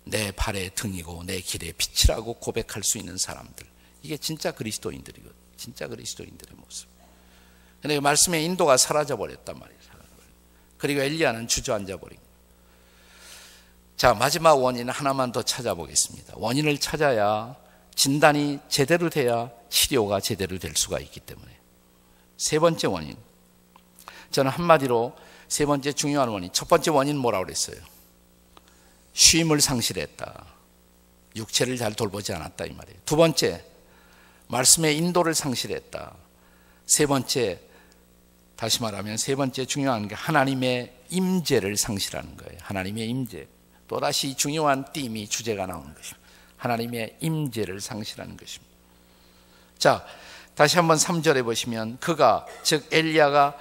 내 발의 등이고 내 길의 빛이라고 고백할 수 있는 사람들, 이게 진짜 그리스도인들이거든요. 진짜 그리스도인들의 모습. 그런데 말씀의 인도가 사라져버렸단 말이에요. 그리고 엘리야는 주저앉아버린 거예요. 자, 마지막 원인 하나만 더 찾아보겠습니다. 원인을 찾아야 진단이 제대로 돼야 치료가 제대로 될 수가 있기 때문에. 세 번째 원인, 저는 한마디로 세 번째 중요한 원인, 첫 번째 원인 뭐라고 그랬어요? 쉼을 상실했다. 육체를 잘 돌보지 않았다, 이 말이에요. 두 번째, 말씀의 인도를 상실했다. 세 번째, 다시 말하면 세 번째 중요한 게 하나님의 임재를 상실하는 거예요. 하나님의 임재. 또다시 중요한 띠미 주제가 나오는 것입니다. 하나님의 임재를 상실하는 것입니다. 자, 다시 한번 3절에 보시면 그가, 즉 엘리야가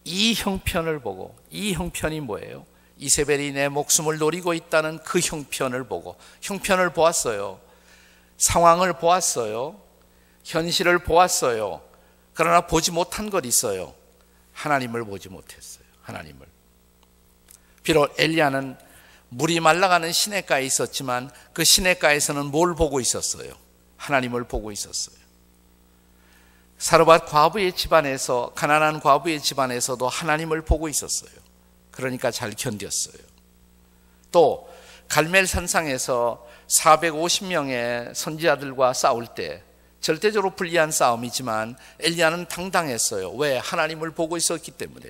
이 형편을 보고, 이 형편이 뭐예요? 이세벨이 내 목숨을 노리고 있다는 그 형편을 보고, 형편을 보았어요. 상황을 보았어요. 현실을 보았어요. 그러나 보지 못한 것 있어요. 하나님을 보지 못했어요. 하나님을. 비록 엘리야는 물이 말라가는 시냇가에 있었지만 그 시냇가에서는 뭘 보고 있었어요? 하나님을 보고 있었어요. 사르밧 과부의 집안에서, 가난한 과부의 집안에서도 하나님을 보고 있었어요. 그러니까 잘 견뎠어요. 또 갈멜 산상에서 450명의 선지자들과 싸울 때 절대적으로 불리한 싸움이지만 엘리야는 당당했어요. 왜? 하나님을 보고 있었기 때문에.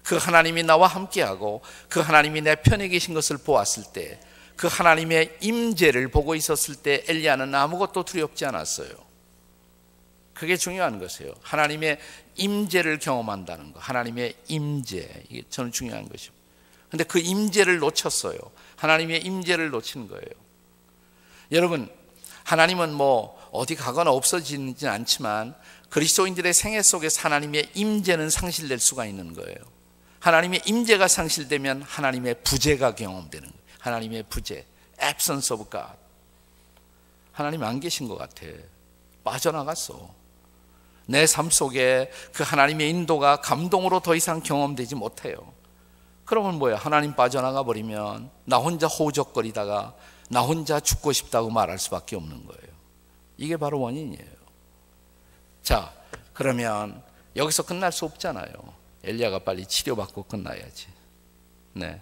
그 하나님이 나와 함께하고 그 하나님이 내 편에 계신 것을 보았을 때, 그 하나님의 임재를 보고 있었을 때 엘리야는 아무것도 두렵지 않았어요. 그게 중요한 것이에요. 하나님의 임재를 경험한다는 것, 하나님의 임재, 이게 저는 중요한 것이죠. 그런데 그 임재를 놓쳤어요. 하나님의 임재를 놓친 거예요. 여러분, 하나님은 뭐 어디 가거나 없어지진 않지만 그리스도인들의 생애 속에서 하나님의 임재는 상실될 수가 있는 거예요. 하나님의 임재가 상실되면 하나님의 부재가 경험되는 거예요. 하나님의 부재, absence of God. 하나님 안 계신 것 같아. 빠져나갔어. 내 삶 속에 그 하나님의 인도가 감동으로 더 이상 경험되지 못해요. 그러면 뭐야? 하나님 빠져나가 버리면 나 혼자 호적거리다가 나 혼자 죽고 싶다고 말할 수밖에 없는 거예요. 이게 바로 원인이에요. 자, 그러면 여기서 끝날 수 없잖아요. 엘리야가 빨리 치료받고 끝나야지. 네.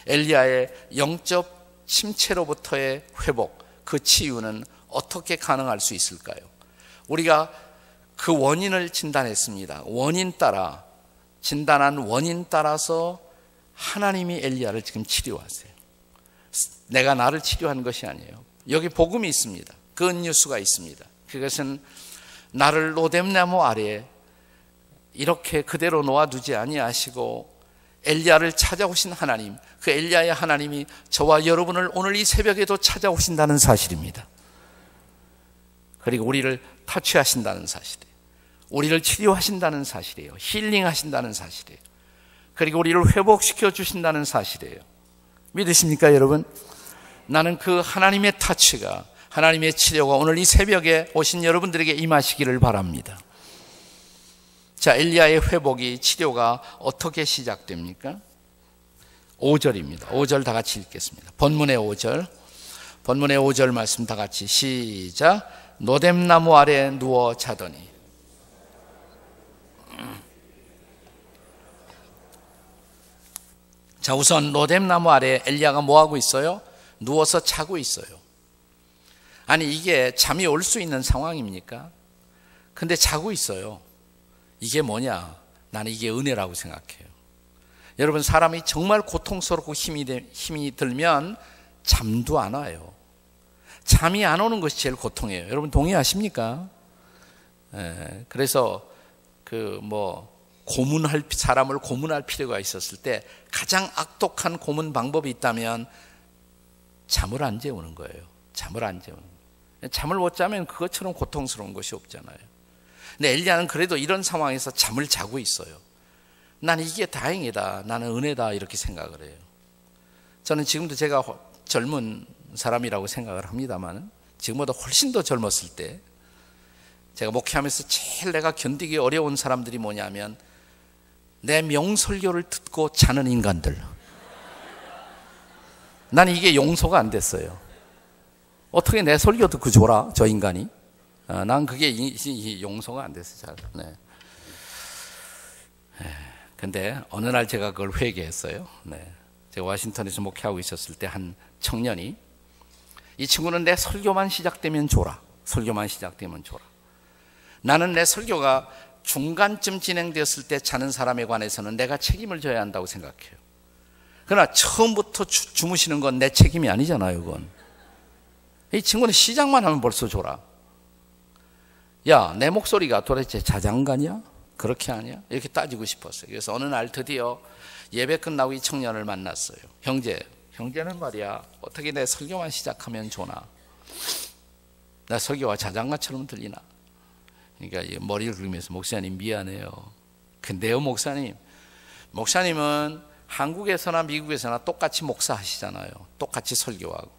엘리야의 영적 침체로부터의 회복, 그 치유는 어떻게 가능할 수 있을까요? 우리가 그 원인을 진단했습니다. 진단한 원인 따라서 하나님이 엘리야를 지금 치료하세요. 내가 나를 치료한 것이 아니에요. 여기 복음이 있습니다. 굿뉴스가 있습니다. 그것은 나를 로뎀나무 아래에 이렇게 그대로 놓아두지 아니하시고 엘리야를 찾아오신 하나님, 그 엘리야의 하나님이 저와 여러분을 오늘 이 새벽에도 찾아오신다는 사실입니다. 그리고 우리를 터치하신다는 사실이에요. 우리를 치료하신다는 사실이에요. 힐링하신다는 사실이에요. 그리고 우리를 회복시켜 주신다는 사실이에요. 믿으십니까, 여러분? 나는 그 하나님의 터치가, 하나님의 치료가 오늘 이 새벽에 오신 여러분들에게 임하시기를 바랍니다. 자, 엘리야의 회복이, 치료가 어떻게 시작됩니까? 5절입니다. 5절 다 같이 읽겠습니다. 본문의 5절 말씀 다 같이 시작. 노뎀나무 아래 누워 자더니. 자, 우선 노뎀나무 아래 엘리야가 뭐하고 있어요? 누워서 자고 있어요. 아니, 이게 잠이 올 수 있는 상황입니까? 근데 자고 있어요. 이게 뭐냐? 나는 이게 은혜라고 생각해요. 여러분, 사람이 정말 고통스럽고 힘이 들면 잠도 안 와요. 잠이 안 오는 것이 제일 고통이에요. 여러분 동의하십니까? 그래서 사람을 고문할 필요가 있었을 때 가장 악독한 고문 방법이 있다면 잠을 안 재우는 거예요. 잠을 못 자면 그것처럼 고통스러운 것이 없잖아요. 근데 엘리야는 그래도 이런 상황에서 잠을 자고 있어요. 난 이게 다행이다, 나는 은혜다, 이렇게 생각을 해요. 저는 지금도 제가 젊은 사람이라고 생각을 합니다만, 지금보다 훨씬 더 젊었을 때 제가 목회하면서 제일 내가 견디기 어려운 사람들이 뭐냐면 내 명설교를 듣고 자는 인간들. 난 이게 용서가 안 됐어요. 어떻게 내 설교 듣고 졸아, 저 인간이? 난 그게 용서가 안 됐어요. 네. 근데 어느 날 제가 그걸 회개했어요. 네. 제가 워싱턴에서 목회하고 있었을 때 한 청년이, 이 친구는 내 설교만 시작되면 졸아. 나는 내 설교가 중간쯤 진행되었을 때 자는 사람에 관해서는 내가 책임을 져야 한다고 생각해요. 그러나 처음부터 주무시는 건 내 책임이 아니잖아요. 그건. 이 친구는 시작만 하면 벌써 졸아. 야, 내 목소리가 도대체 자장가냐? 그렇게 하냐? 이렇게 따지고 싶었어요. 그래서 어느 날 드디어 예배 끝나고 이 청년을 만났어요. 형제는 말이야, 어떻게 내 설교만 시작하면 좋나? 나 설교가 자장가처럼 들리나? 그러니까 머리를 긁으면서, 목사님 미안해요. 근데요, 목사님은 한국에서나 미국에서나 똑같이 목사하시잖아요. 똑같이 설교하고,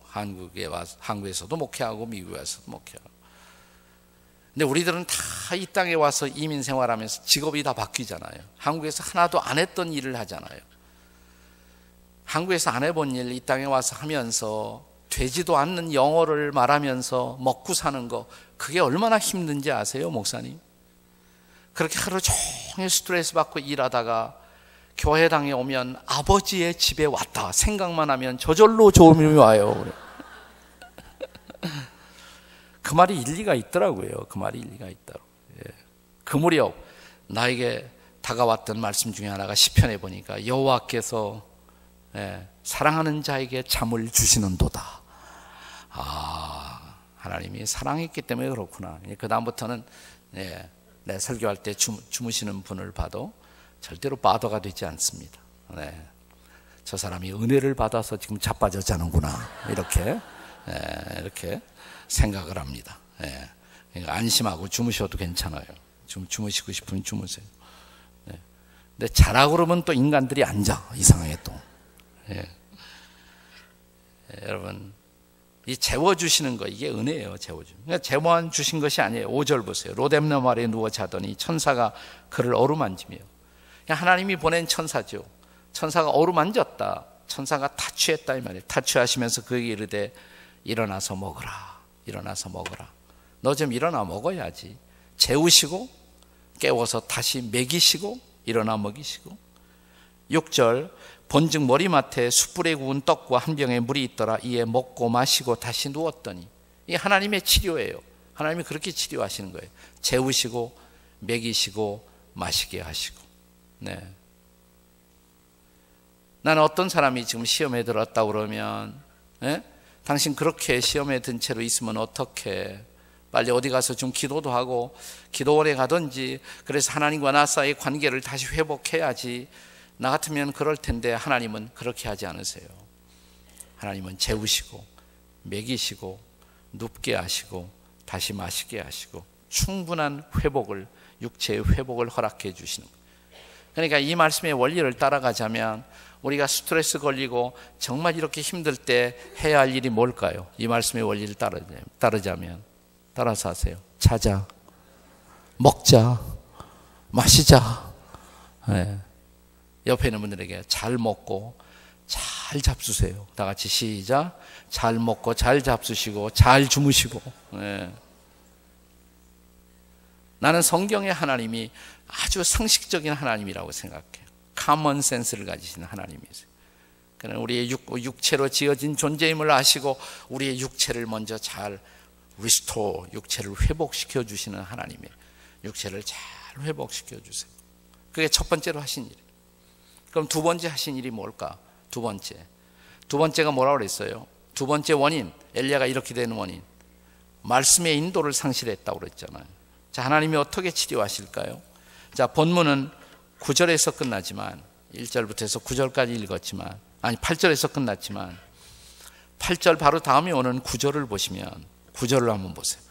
한국에서도 목회하고 미국에 와서도 목회하고. 근데 우리들은 다 이 땅에 와서 이민 생활하면서 직업이 다 바뀌잖아요. 한국에서 하나도 안 했던 일을 하잖아요. 한국에서 안 해본 일 이 땅에 와서 하면서 되지도 않는 영어를 말하면서 먹고 사는 거, 그게 얼마나 힘든지 아세요, 목사님? 그렇게 하루 종일 스트레스 받고 일하다가 교회당에 오면 아버지의 집에 왔다 생각만 하면 저절로 좋음이 와요. 그 말이 일리가 있더라고요. 그 무렵 나에게 다가왔던 말씀 중에 하나가 시편에 보니까 여호와께서 사랑하는 자에게 잠을 주시는도다. 하나님이 사랑했기 때문에 그렇구나. 그 다음부터는 내 설교할 때 주무시는 분을 봐도 절대로 바더가 되지 않습니다. 저 사람이 은혜를 받아서 지금 자빠져 자는구나, 이렇게 생각을 합니다. 안심하고 주무셔도 괜찮아요. 좀 주무시고 싶으면 주무세요. 근데 자라고 그러면 또 인간들이 앉아, 이상하게 또. 여러분, 이 재워주시는 거, 이게 은혜예요. 재워주는. 그러니까 재워만 주신 것이 아니에요. 5절 보세요. 로뎀섬 아래 누워 자더니 천사가 그를 어루만지며. 하나님이 보낸 천사죠. 천사가 어루만졌다. 천사가 타취했다 이 말이에요. 타취하시면서 그에게 이르되 일어나서 먹으라. 일어나서 먹으라. 너 좀 일어나 먹어야지. 재우시고 깨워서 다시 먹이시고 일어나 먹이시고. 6절 본즉 머리맡에 숯불에 구운 떡과 한 병에 물이 있더라. 이에 먹고 마시고 다시 누웠더니. 이게 하나님의 치료예요. 하나님이 그렇게 치료하시는 거예요. 재우시고 먹이시고 마시게 하시고. 네. 나는 어떤 사람이 지금 시험에 들었다 그러면 당신 그렇게 시험에 든 채로 있으면 어떡해? 빨리 어디 가서 좀 기도도 하고 기도원에 가든지, 그래서 하나님과 나 사이의 관계를 다시 회복해야지. 나 같으면 그럴 텐데 하나님은 그렇게 하지 않으세요. 하나님은 재우시고 먹이시고 눕게 하시고 다시 마시게 하시고 충분한 회복을, 육체의 회복을 허락해 주시는 거예요. 그러니까 이 말씀의 원리를 따라가자면 우리가 스트레스 걸리고 정말 이렇게 힘들 때 해야 할 일이 뭘까요? 이 말씀의 원리를 따르자면, 따라서 하세요. 자자, 먹자, 마시자. 네. 옆에 있는 분들에게 잘 먹고 잘 잡수세요. 다 같이 시작. 잘 먹고 잘 잡수시고 잘 주무시고. 네. 나는 성경의 하나님이 아주 상식적인 하나님이라고 생각해요. 커먼 센스를 가지신 하나님이세요. 그는 우리의 육체로 지어진 존재임을 아시고 우리의 육체를 먼저 잘 리스토어, 육체를 회복시켜 주시는 하나님이에요. 육체를 잘 회복시켜 주세요. 그게 첫 번째로 하신 일이에요. 그럼 두 번째 하신 일이 뭘까? 두 번째가 뭐라고 그랬어요? 두 번째 원인, 엘리야가 이렇게 되는 원인, 말씀의 인도를 상실했다고 그랬잖아요. 자, 하나님이 어떻게 치료하실까요? 자, 본문은 9절에서 끝나지만 1절부터 해서 9절까지 읽었지만, 아니 8절에서 끝났지만 8절 바로 다음에 오는 9절을 보시면 9절을 한번 보세요.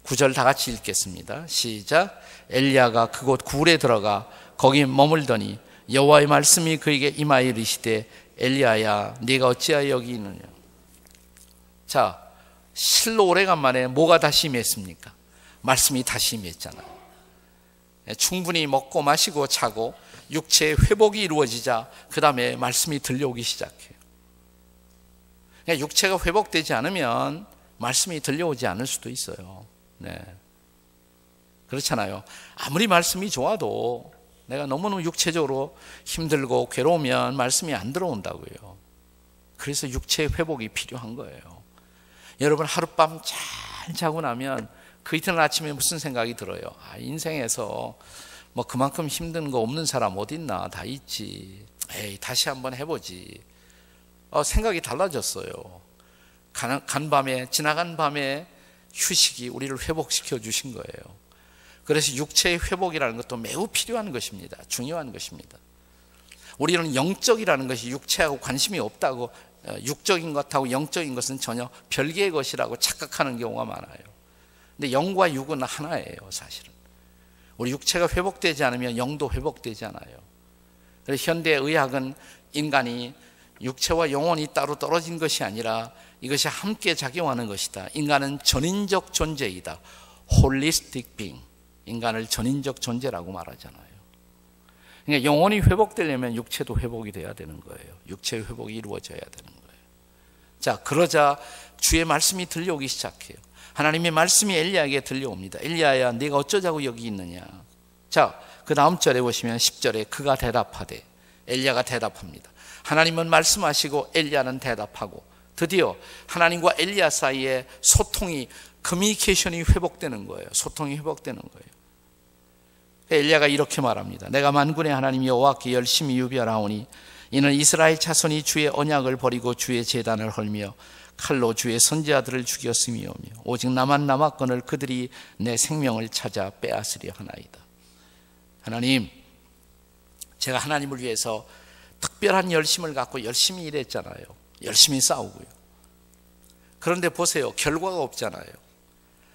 9절 다 같이 읽겠습니다. 시작. 엘리야가 그곳 굴에 들어가 거기 머물더니 여호와의 말씀이 그에게 임하여 이르시되 엘리야야 네가 어찌하여 여기 있느냐. 자, 실로 오래간만에 뭐가 다시 임했습니까? 말씀이 다시 임했잖아요. 충분히 먹고 마시고 자고 육체의 회복이 이루어지자 그 다음에 말씀이 들려오기 시작해요. 그러니까 육체가 회복되지 않으면 말씀이 들려오지 않을 수도 있어요. 네. 그렇잖아요. 아무리 말씀이 좋아도 내가 너무너무 육체적으로 힘들고 괴로우면 말씀이 안 들어온다고요. 그래서 육체의 회복이 필요한 거예요. 여러분 하룻밤 잘 자고 나면 그 이튿날 아침에 무슨 생각이 들어요? 아, 인생에서 뭐 그만큼 힘든 거 없는 사람 어딨나? 다 있지. 에이, 다시 한번 해보지. 생각이 달라졌어요. 지나간 밤에 휴식이 우리를 회복시켜 주신 거예요. 그래서 육체의 회복이라는 것도 매우 필요한 것입니다. 중요한 것입니다. 우리는 영적이라는 것이 육체하고 관심이 없다고, 육적인 것하고 영적인 것은 전혀 별개의 것이라고 착각하는 경우가 많아요. 근데 영과 육은 하나예요, 사실은. 우리 육체가 회복되지 않으면 영도 회복되지 않아요. 그래서 현대 의학은 인간이 육체와 영혼이 따로 떨어진 것이 아니라 이것이 함께 작용하는 것이다. 인간은 전인적 존재이다. 홀리스틱 빙. 인간을 전인적 존재라고 말하잖아요. 그러니까 영혼이 회복되려면 육체도 회복이 돼야 되는 거예요. 육체의 회복이 이루어져야 되는 거예요. 자, 그러자 주의 말씀이 들려오기 시작해요. 하나님의 말씀이 엘리야에게 들려옵니다. 엘리야야 네가 어쩌자고 여기 있느냐. 자, 그 다음 절에 보시면 10절에 그가 대답하되, 엘리야가 대답합니다. 하나님은 말씀하시고 엘리야는 대답하고, 드디어 하나님과 엘리야 사이에 소통이, 커뮤니케이션이 회복되는 거예요. 소통이 회복되는 거예요. 엘리야가 이렇게 말합니다. 내가 만군의 하나님 여호와께 열심히 유별하오니 이는 이스라엘 자손이 주의 언약을 버리고 주의 제단을 헐며 칼로 주의 선지자들을 죽였음이오며 오직 나만 남았거늘 그들이 내 생명을 찾아 빼앗으려 하나이다. 하나님, 제가 하나님을 위해서 특별한 열심을 갖고 열심히 일했잖아요. 열심히 싸우고요. 그런데 보세요. 결과가 없잖아요.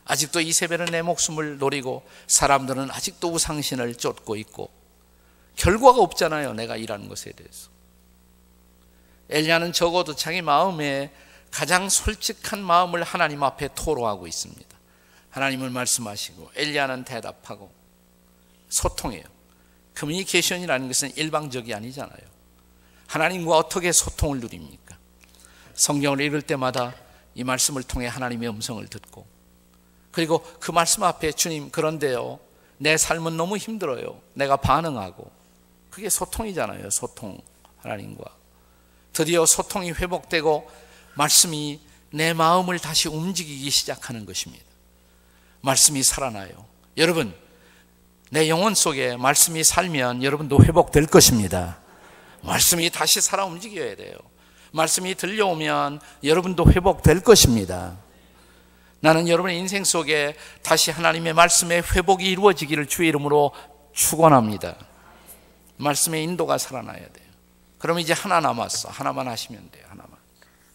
아직도 이세벨은 내 목숨을 노리고 사람들은 아직도 우상신을 쫓고 있고 결과가 없잖아요. 내가 일하는 것에 대해서. 엘리야는 적어도 자기 마음에 가장 솔직한 마음을 하나님 앞에 토로하고 있습니다. 하나님은 말씀하시고 엘리야는 대답하고 소통해요. 커뮤니케이션이라는 것은 일방적이 아니잖아요. 하나님과 어떻게 소통을 누립니까? 성경을 읽을 때마다 이 말씀을 통해 하나님의 음성을 듣고, 그리고 그 말씀 앞에 주님, 그런데요, 내 삶은 너무 힘들어요. 내가 반응하고. 그게 소통이잖아요. 소통, 하나님과. 드디어 소통이 회복되고 말씀이 내 마음을 다시 움직이기 시작하는 것입니다. 말씀이 살아나요. 여러분, 내 영혼 속에 말씀이 살면 여러분도 회복될 것입니다. 말씀이 다시 살아 움직여야 돼요. 말씀이 들려오면 여러분도 회복될 것입니다. 나는 여러분의 인생 속에 다시 하나님의 말씀의 회복이 이루어지기를 주의 이름으로 축원합니다. 말씀의 인도가 살아나야 돼요. 그럼 이제 하나 남았어. 하나만 하시면 돼요. 하나만.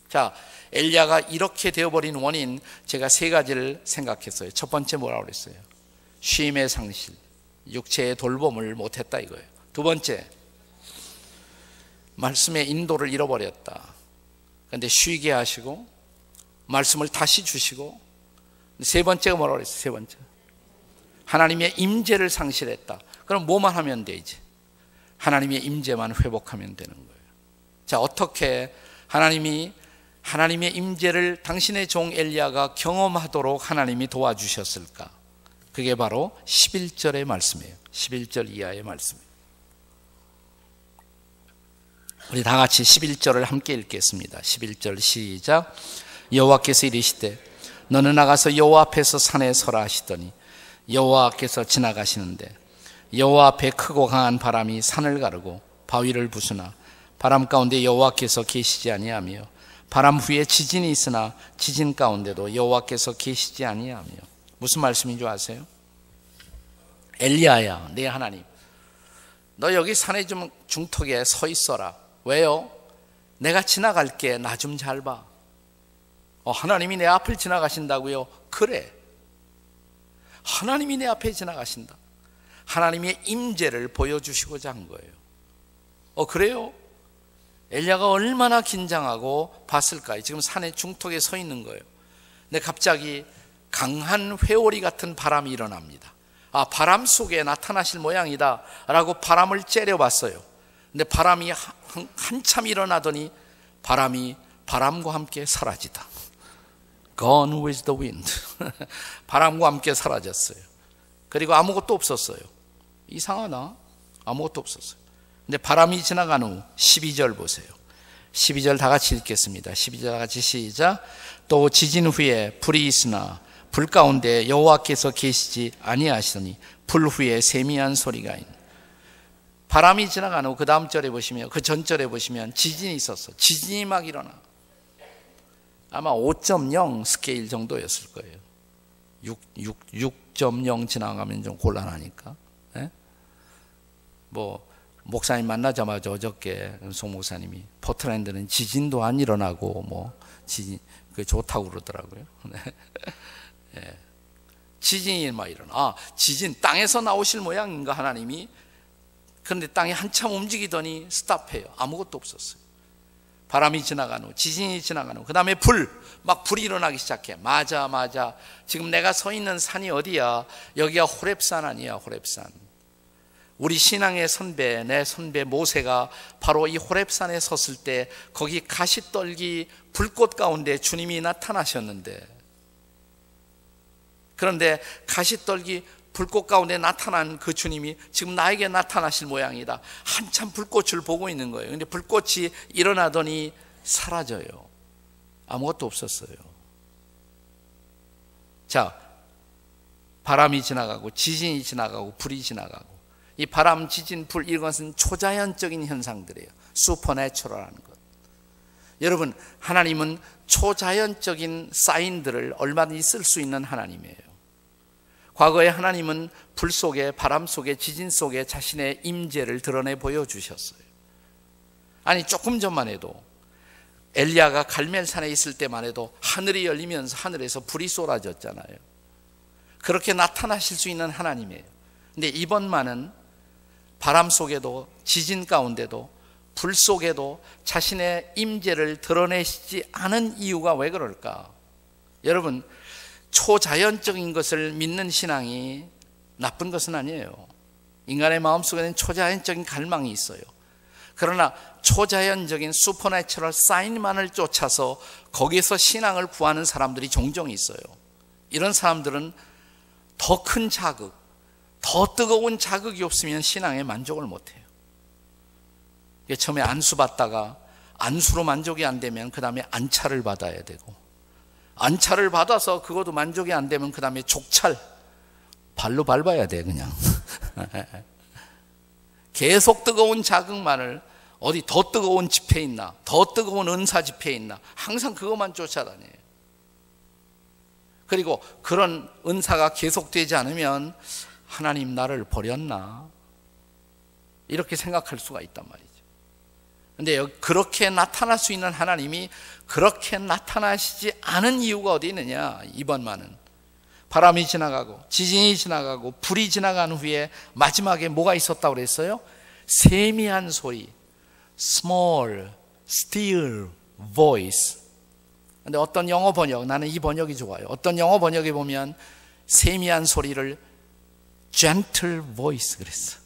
자, 엘리야가 이렇게 되어버린 원인, 제가 세 가지를 생각했어요. 첫 번째 뭐라고 그랬어요? 쉼의 상실, 육체의 돌봄을 못했다 이거예요. 두 번째, 말씀의 인도를 잃어버렸다. 그런데 쉬게 하시고 말씀을 다시 주시고, 세 번째가 뭐라고 그랬어요? 세 번째, 하나님의 임재를 상실했다. 그럼 뭐만 하면 되지? 하나님의 임재만 회복하면 되는 거예요. 자, 어떻게 하나님의 임재를 당신의 종 엘리야가 경험하도록 하나님이 도와주셨을까? 그게 바로 11절의 말씀이에요. 11절 이하의 말씀이에요. 우리 다 같이 11절을 함께 읽겠습니다. 11절 시작. 여호와께서 이르시되 너는 나가서 여호와 앞에서 산에 서라 하시더니 여호와께서 지나가시는데 여호와 앞에 크고 강한 바람이 산을 가르고 바위를 부수나 바람 가운데 여호와께서 계시지 아니하며 바람 후에 지진이 있으나 지진 가운데도 여호와께서 계시지 아니하며. 무슨 말씀인 줄 아세요? 엘리야야, 네 하나님, 너 여기 산의 좀 중턱에 서 있어라. 왜요? 내가 지나갈게. 나 좀 잘 봐. 하나님이 내 앞을 지나가신다고요? 그래, 하나님이 내 앞에 지나가신다. 하나님의 임재를 보여주시고자 한 거예요. 그래요? 엘리야가 얼마나 긴장하고 봤을까요? 지금 산의 중턱에 서 있는 거예요. 근데 갑자기 강한 회오리 같은 바람이 일어납니다. 바람 속에 나타나실 모양이다 라고 바람을 째려봤어요. 근데 바람이 한참 일어나더니 바람이 바람과 함께 사라지다. Gone with the wind. 바람과 함께 사라졌어요. 그리고 아무것도 없었어요. 이상하나? 아무것도 없었어요. 근데 바람이 지나간 후 12절 보세요. 12절 다 같이 읽겠습니다. 12절 다 같이 시작. 또 지진 후에 불이 있으나 불 가운데 여호와께서 계시지 아니하시더니 불 후에 세미한 소리가 있는. 바람이 지나간 후 그 다음 절에 보시면, 그 전절에 보시면 지진이 있었어. 지진이 막 일어나. 아마 5.0 스케일 정도였을 거예요. 6.0 지나가면 좀 곤란하니까. 네? 목사님 만나자마자 어저께 송 목사님이 포틀랜드는 지진도 안 일어나고 지진 좋다고 그러더라고요. 네. 지진이 막 일어나. 지진, 땅에서 나오실 모양인가 하나님이. 그런데 땅이 한참 움직이더니 스탑해요. 아무것도 없었어요. 바람이 지나간 후, 지진이 지나간 후, 그 다음에 불이 일어나기 시작해. 맞아. 지금 내가 서 있는 산이 어디야? 여기가 호렙산 아니야, 호렙산. 우리 신앙의 선배, 내 선배 모세가 바로 이 호렙산에 섰을 때 거기 가시떨기 불꽃 가운데 주님이 나타나셨는데, 그런데 가시떨기 불꽃 가운데 나타난 그 주님이 지금 나에게 나타나실 모양이다. 한참 불꽃을 보고 있는 거예요. 근데 불꽃이 일어나더니 사라져요. 아무것도 없었어요. 자, 바람이 지나가고 지진이 지나가고 불이 지나가고. 이 바람, 지진, 불, 이것은 초자연적인 현상들이에요. 슈퍼내추럴한 것. 여러분, 하나님은 초자연적인 사인들을 얼마든지 쓸 수 있는 하나님이에요. 과거에 하나님은 불 속에, 바람 속에, 지진 속에 자신의 임재를 드러내 보여주셨어요. 아니, 조금 전만 해도 엘리야가 갈멜산에 있을 때만 해도 하늘이 열리면서 하늘에서 불이 쏟아졌잖아요. 그렇게 나타나실 수 있는 하나님이에요. 근데 이번만은 바람 속에도 지진 가운데도 불 속에도 자신의 임재를 드러내시지 않은 이유가 왜 그럴까? 여러분, 초자연적인 것을 믿는 신앙이 나쁜 것은 아니에요. 인간의 마음속에는 초자연적인 갈망이 있어요. 그러나 초자연적인 슈퍼내추럴 사인만을 쫓아서 거기에서 신앙을 구하는 사람들이 종종 있어요. 이런 사람들은 더 큰 자극, 더 뜨거운 자극이 없으면 신앙에 만족을 못해요. 처음에 안수 받다가 안수로 만족이 안 되면 그 다음에 안차를 받아야 되고, 안차를 받아서 그것도 만족이 안 되면 그 다음에 족찰, 발로 밟아야 돼 그냥. 계속 뜨거운 자극만을, 어디 더 뜨거운 집회 있나, 더 뜨거운 은사 집회 있나, 항상 그것만 쫓아다녀요. 그리고 그런 은사가 계속되지 않으면 하나님 나를 버렸나, 이렇게 생각할 수가 있단 말이죠. 그런데 그렇게 나타날 수 있는 하나님이 그렇게 나타나시지 않은 이유가 어디 있느냐? 이번만은 바람이 지나가고 지진이 지나가고 불이 지나간 후에 마지막에 뭐가 있었다고 그랬어요? 세미한 소리, small, still voice. 근데 어떤 영어 번역, 나는 이 번역이 좋아요. 어떤 영어 번역에 보면 세미한 소리를 gentle voice 그랬어.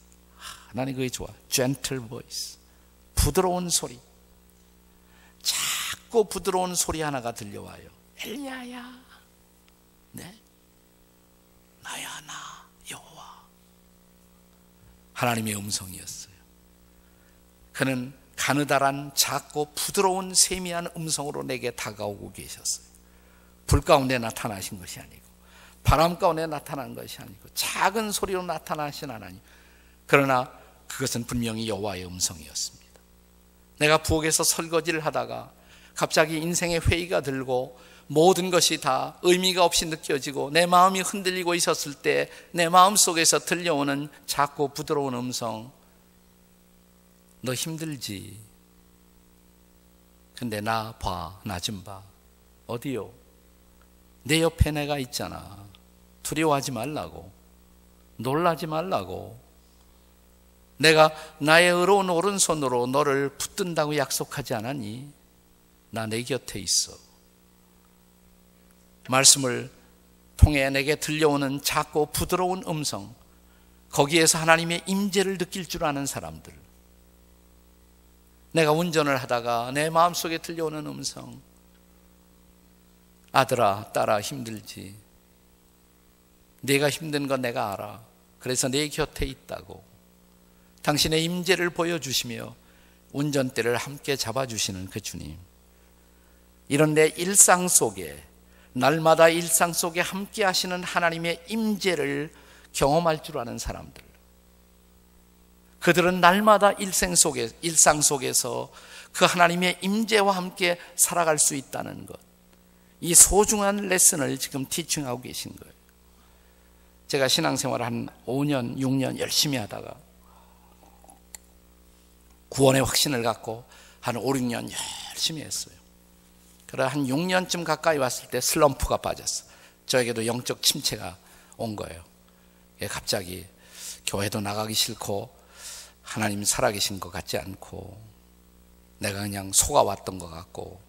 나는 그게 좋아. gentle voice. 부드러운 소리. 작고 부드러운 소리 하나가 들려와요. 엘리야야. 네? 나야 나 여호와. 하나님의 음성이었어요. 그는 가느다란 작고 부드러운 세미한 음성으로 내게 다가오고 계셨어요. 불 가운데 나타나신 것이 아니고, 바람 가운데 나타난 것이 아니고, 작은 소리로 나타나신 하나님. 그러나 그것은 분명히 여호와의 음성이었습니다. 내가 부엌에서 설거지를 하다가 갑자기 인생의 회의가 들고 모든 것이 다 의미가 없이 느껴지고 내 마음이 흔들리고 있었을 때 내 마음속에서 들려오는 작고 부드러운 음성, 너 힘들지? 근데 나 봐, 나 좀 봐. 어디요? 내 옆에 내가 있잖아. 두려워하지 말라고, 놀라지 말라고. 내가 나의 의로운 오른손으로 너를 붙든다고 약속하지 않았니? 나 내 곁에 있어. 말씀을 통해 내게 들려오는 작고 부드러운 음성, 거기에서 하나님의 임재를 느낄 줄 아는 사람들. 내가 운전을 하다가 내 마음속에 들려오는 음성, 아들아 딸아 힘들지? 네가 힘든 건 내가 알아. 그래서 내 곁에 있다고. 당신의 임재를 보여주시며 운전대를 함께 잡아주시는 그 주님. 이런 내 일상 속에, 날마다 일상 속에 함께 하시는 하나님의 임재를 경험할 줄 아는 사람들, 그들은 날마다 일상 속에서 그 하나님의 임재와 함께 살아갈 수 있다는 것, 이 소중한 레슨을 지금 티칭하고 계신 거예요. 제가 신앙생활을 한 5년, 6년 열심히 하다가 구원의 확신을 갖고 한 5, 6년 열심히 했어요. 그러다 한 6년쯤 가까이 왔을 때 슬럼프가 빠졌어. 저에게도 영적 침체가 온 거예요. 갑자기 교회도 나가기 싫고 하나님 살아계신 것 같지 않고 내가 그냥 속아왔던 것 같고,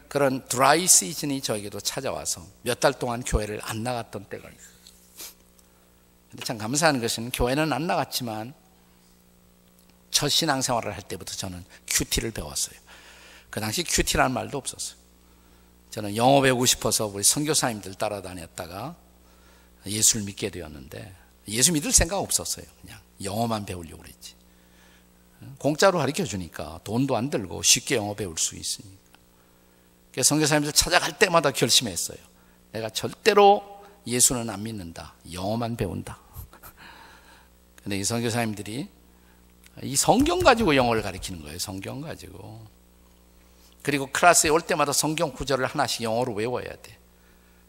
그런 드라이 시즌이 저에게도 찾아와서 몇 달 동안 교회를 안 나갔던 때가 있어요. 근데 참 감사한 것은 교회는 안 나갔지만 첫 신앙생활을 할 때부터 저는 큐티를 배웠어요. 그 당시 큐티라는 말도 없었어요. 저는 영어 배우고 싶어서 우리 선교사님들 따라다녔다가 예수를 믿게 되었는데, 예수 믿을 생각 없었어요. 그냥 영어만 배우려고 그랬지. 공짜로 가르쳐 주니까 돈도 안 들고 쉽게 영어 배울 수 있으니까. 그래서 선교사님들 찾아갈 때마다 결심했어요. 내가 절대로 예수는 안 믿는다. 영어만 배운다. 근데 이 선교사님들이 이 성경 가지고 영어를 가르치는 거예요. 성경 가지고. 그리고 클래스에 올 때마다 성경 구절을 하나씩 영어로 외워야 돼.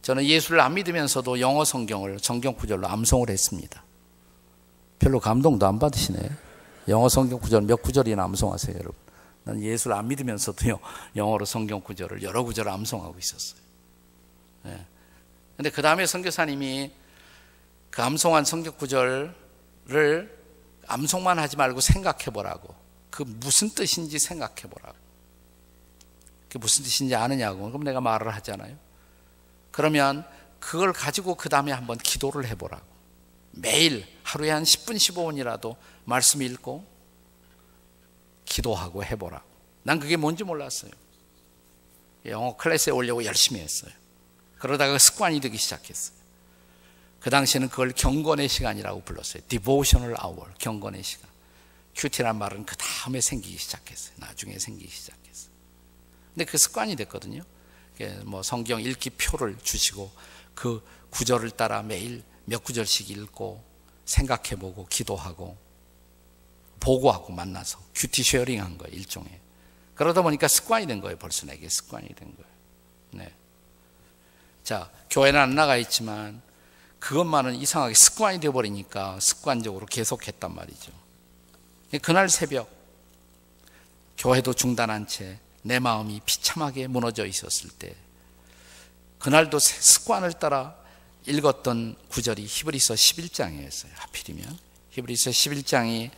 저는 예수를 안 믿으면서도 영어 성경을 성경 구절로 암송을 했습니다. 별로 감동도 안 받으시네. 영어 성경 구절 몇 구절이나 암송하세요, 여러분. 난 예수를 안 믿으면서도요, 영어로 성경 구절을 여러 구절을 암송하고 있었어요. 네. 근데 그 다음에 선교사님이 그 암송한 성경 구절을 암송만 하지 말고 생각해 보라고, 그 무슨 뜻인지 생각해 보라고. 그게 무슨 뜻인지 아느냐고. 그럼 내가 말을 하잖아요. 그러면 그걸 가지고 그 다음에 한번 기도를 해보라고. 매일 하루에 한 10분 15분이라도 말씀 읽고 기도하고 해보라고. 난 그게 뭔지 몰랐어요. 영어 클래스에 오려고 열심히 했어요. 그러다가 습관이 되기 시작했어요. 그 당시에는 그걸 경건의 시간이라고 불렀어요. Devotional hour, 경건의 시간. 큐티란 말은 그 다음에 생기기 시작했어요. 나중에 생기기 시작했어요. 근데 그 습관이 됐거든요. 뭐 성경 읽기 표를 주시고 그 구절을 따라 매일 몇 구절씩 읽고 생각해보고 기도하고 보고하고 만나서 큐티 쉐어링한 거예요. 일종의. 그러다 보니까 습관이 된 거예요. 벌써 내게 습관이 된 거예요. 네. 자, 교회는 안 나가 있지만 그것만은 이상하게 습관이 되어버리니까 습관적으로 계속했단 말이죠. 그날 새벽 교회도 중단한 채 내 마음이 비참하게 무너져 있었을 때 그날도 습관을 따라 읽었던 구절이 히브리서 11장이었어요. 하필이면 히브리서 11장이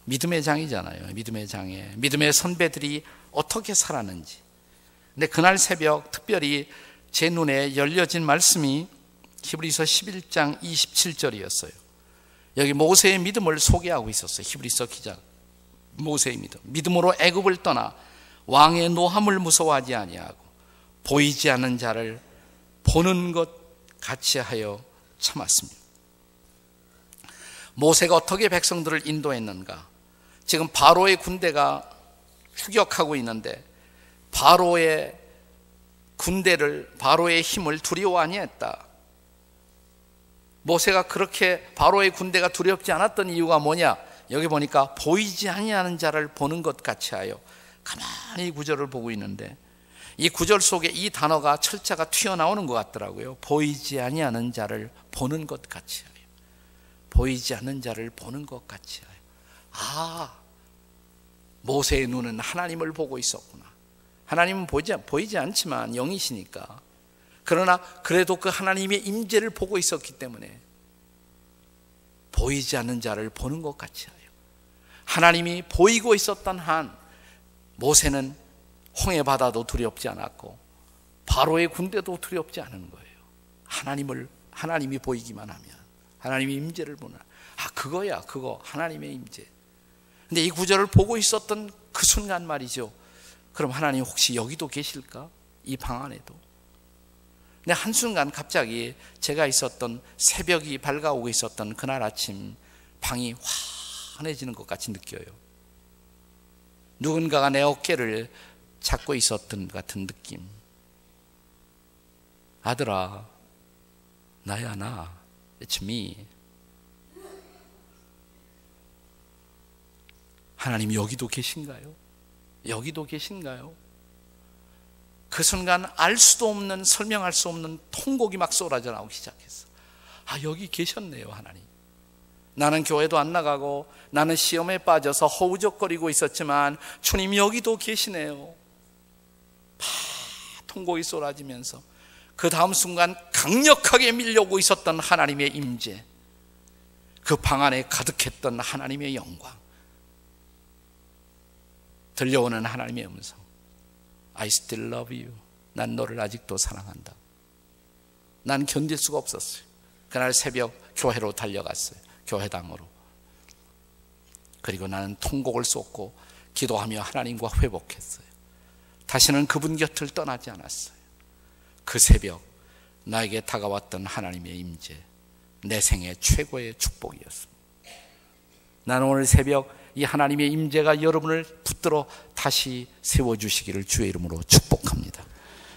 믿음의 장이잖아요. 믿음의 장에 믿음의 선배들이 어떻게 살았는지. 근데 그날 새벽 특별히 제 눈에 열려진 말씀이 히브리서 11장 27절이었어요. 여기 모세의 믿음을 소개하고 있었어요. 히브리서 기자 모세의 믿음. 믿음으로 애굽을 떠나 왕의 노함을 무서워하지 아니하고 보이지 않는 자를 보는 것 같이 하여 참았습니다. 모세가 어떻게 백성들을 인도했는가? 지금 바로의 군대가 추격하고 있는데 바로의 군대를, 바로의 힘을 두려워 아니했다. 모세가 그렇게 바로의 군대가 두렵지 않았던 이유가 뭐냐? 여기 보니까 보이지 아니하는 자를 보는 것 같이 하여. 가만히 이 구절을 보고 있는데 이 구절 속에 이 단어가 철자가 튀어나오는 것 같더라고요. 보이지 아니하는 자를 보는 것 같이 하여. 보이지 않는 자를 보는 것 같이 하여. 아, 모세의 눈은 하나님을 보고 있었구나. 하나님은 보이지 않지만 영이시니까. 그러나 그래도 그 하나님의 임재를 보고 있었기 때문에 보이지 않는 자를 보는 것 같이 하여. 하나님이 보이고 있었던 한 모세는 홍해 바다도 두렵지 않았고 바로의 군대도 두렵지 않은 거예요. 하나님이 보이기만 하면, 하나님의 임재를 보나. 아, 그거야, 그거 하나님의 임재. 근데 이 구절을 보고 있었던 그 순간 말이죠. 그럼 하나님 혹시 여기도 계실까? 이 방 안에도. 근데 한순간 갑자기 제가 있었던 새벽이 밝아오고 있었던 그날 아침 방이 환해지는 것 같이 느껴요. 누군가가 내 어깨를 잡고 있었던 같은 느낌. 아들아, 나야 나. It's me. 하나님 여기도 계신가요? 여기도 계신가요? 그 순간 알 수도 없는, 설명할 수 없는 통곡이 막 쏟아져 나오기 시작했어. 아, 여기 계셨네요, 하나님. 나는 교회도 안 나가고 나는 시험에 빠져서 허우적거리고 있었지만 주님 여기도 계시네요. 통곡이 쏟아지면서 그 다음 순간 강력하게 밀려오고 있었던 하나님의 임재, 그 방 안에 가득했던 하나님의 영광, 들려오는 하나님의 음성. I still love you. 난 너를 아직도 사랑한다. 난 견딜 수가 없었어요. 그날 새벽 교회로 달려갔어요. 교회당으로. 그리고 나는 통곡을 쏟고 기도하며 하나님과 회복했어요. 다시는 그분 곁을 떠나지 않았어요. 그 새벽 나에게 다가왔던 하나님의 임재, 내 생애 최고의 축복이었습니다. 나는 오늘 새벽 이 하나님의 임재가 여러분을 붙들어 다시 세워주시기를 주의 이름으로 축복합니다.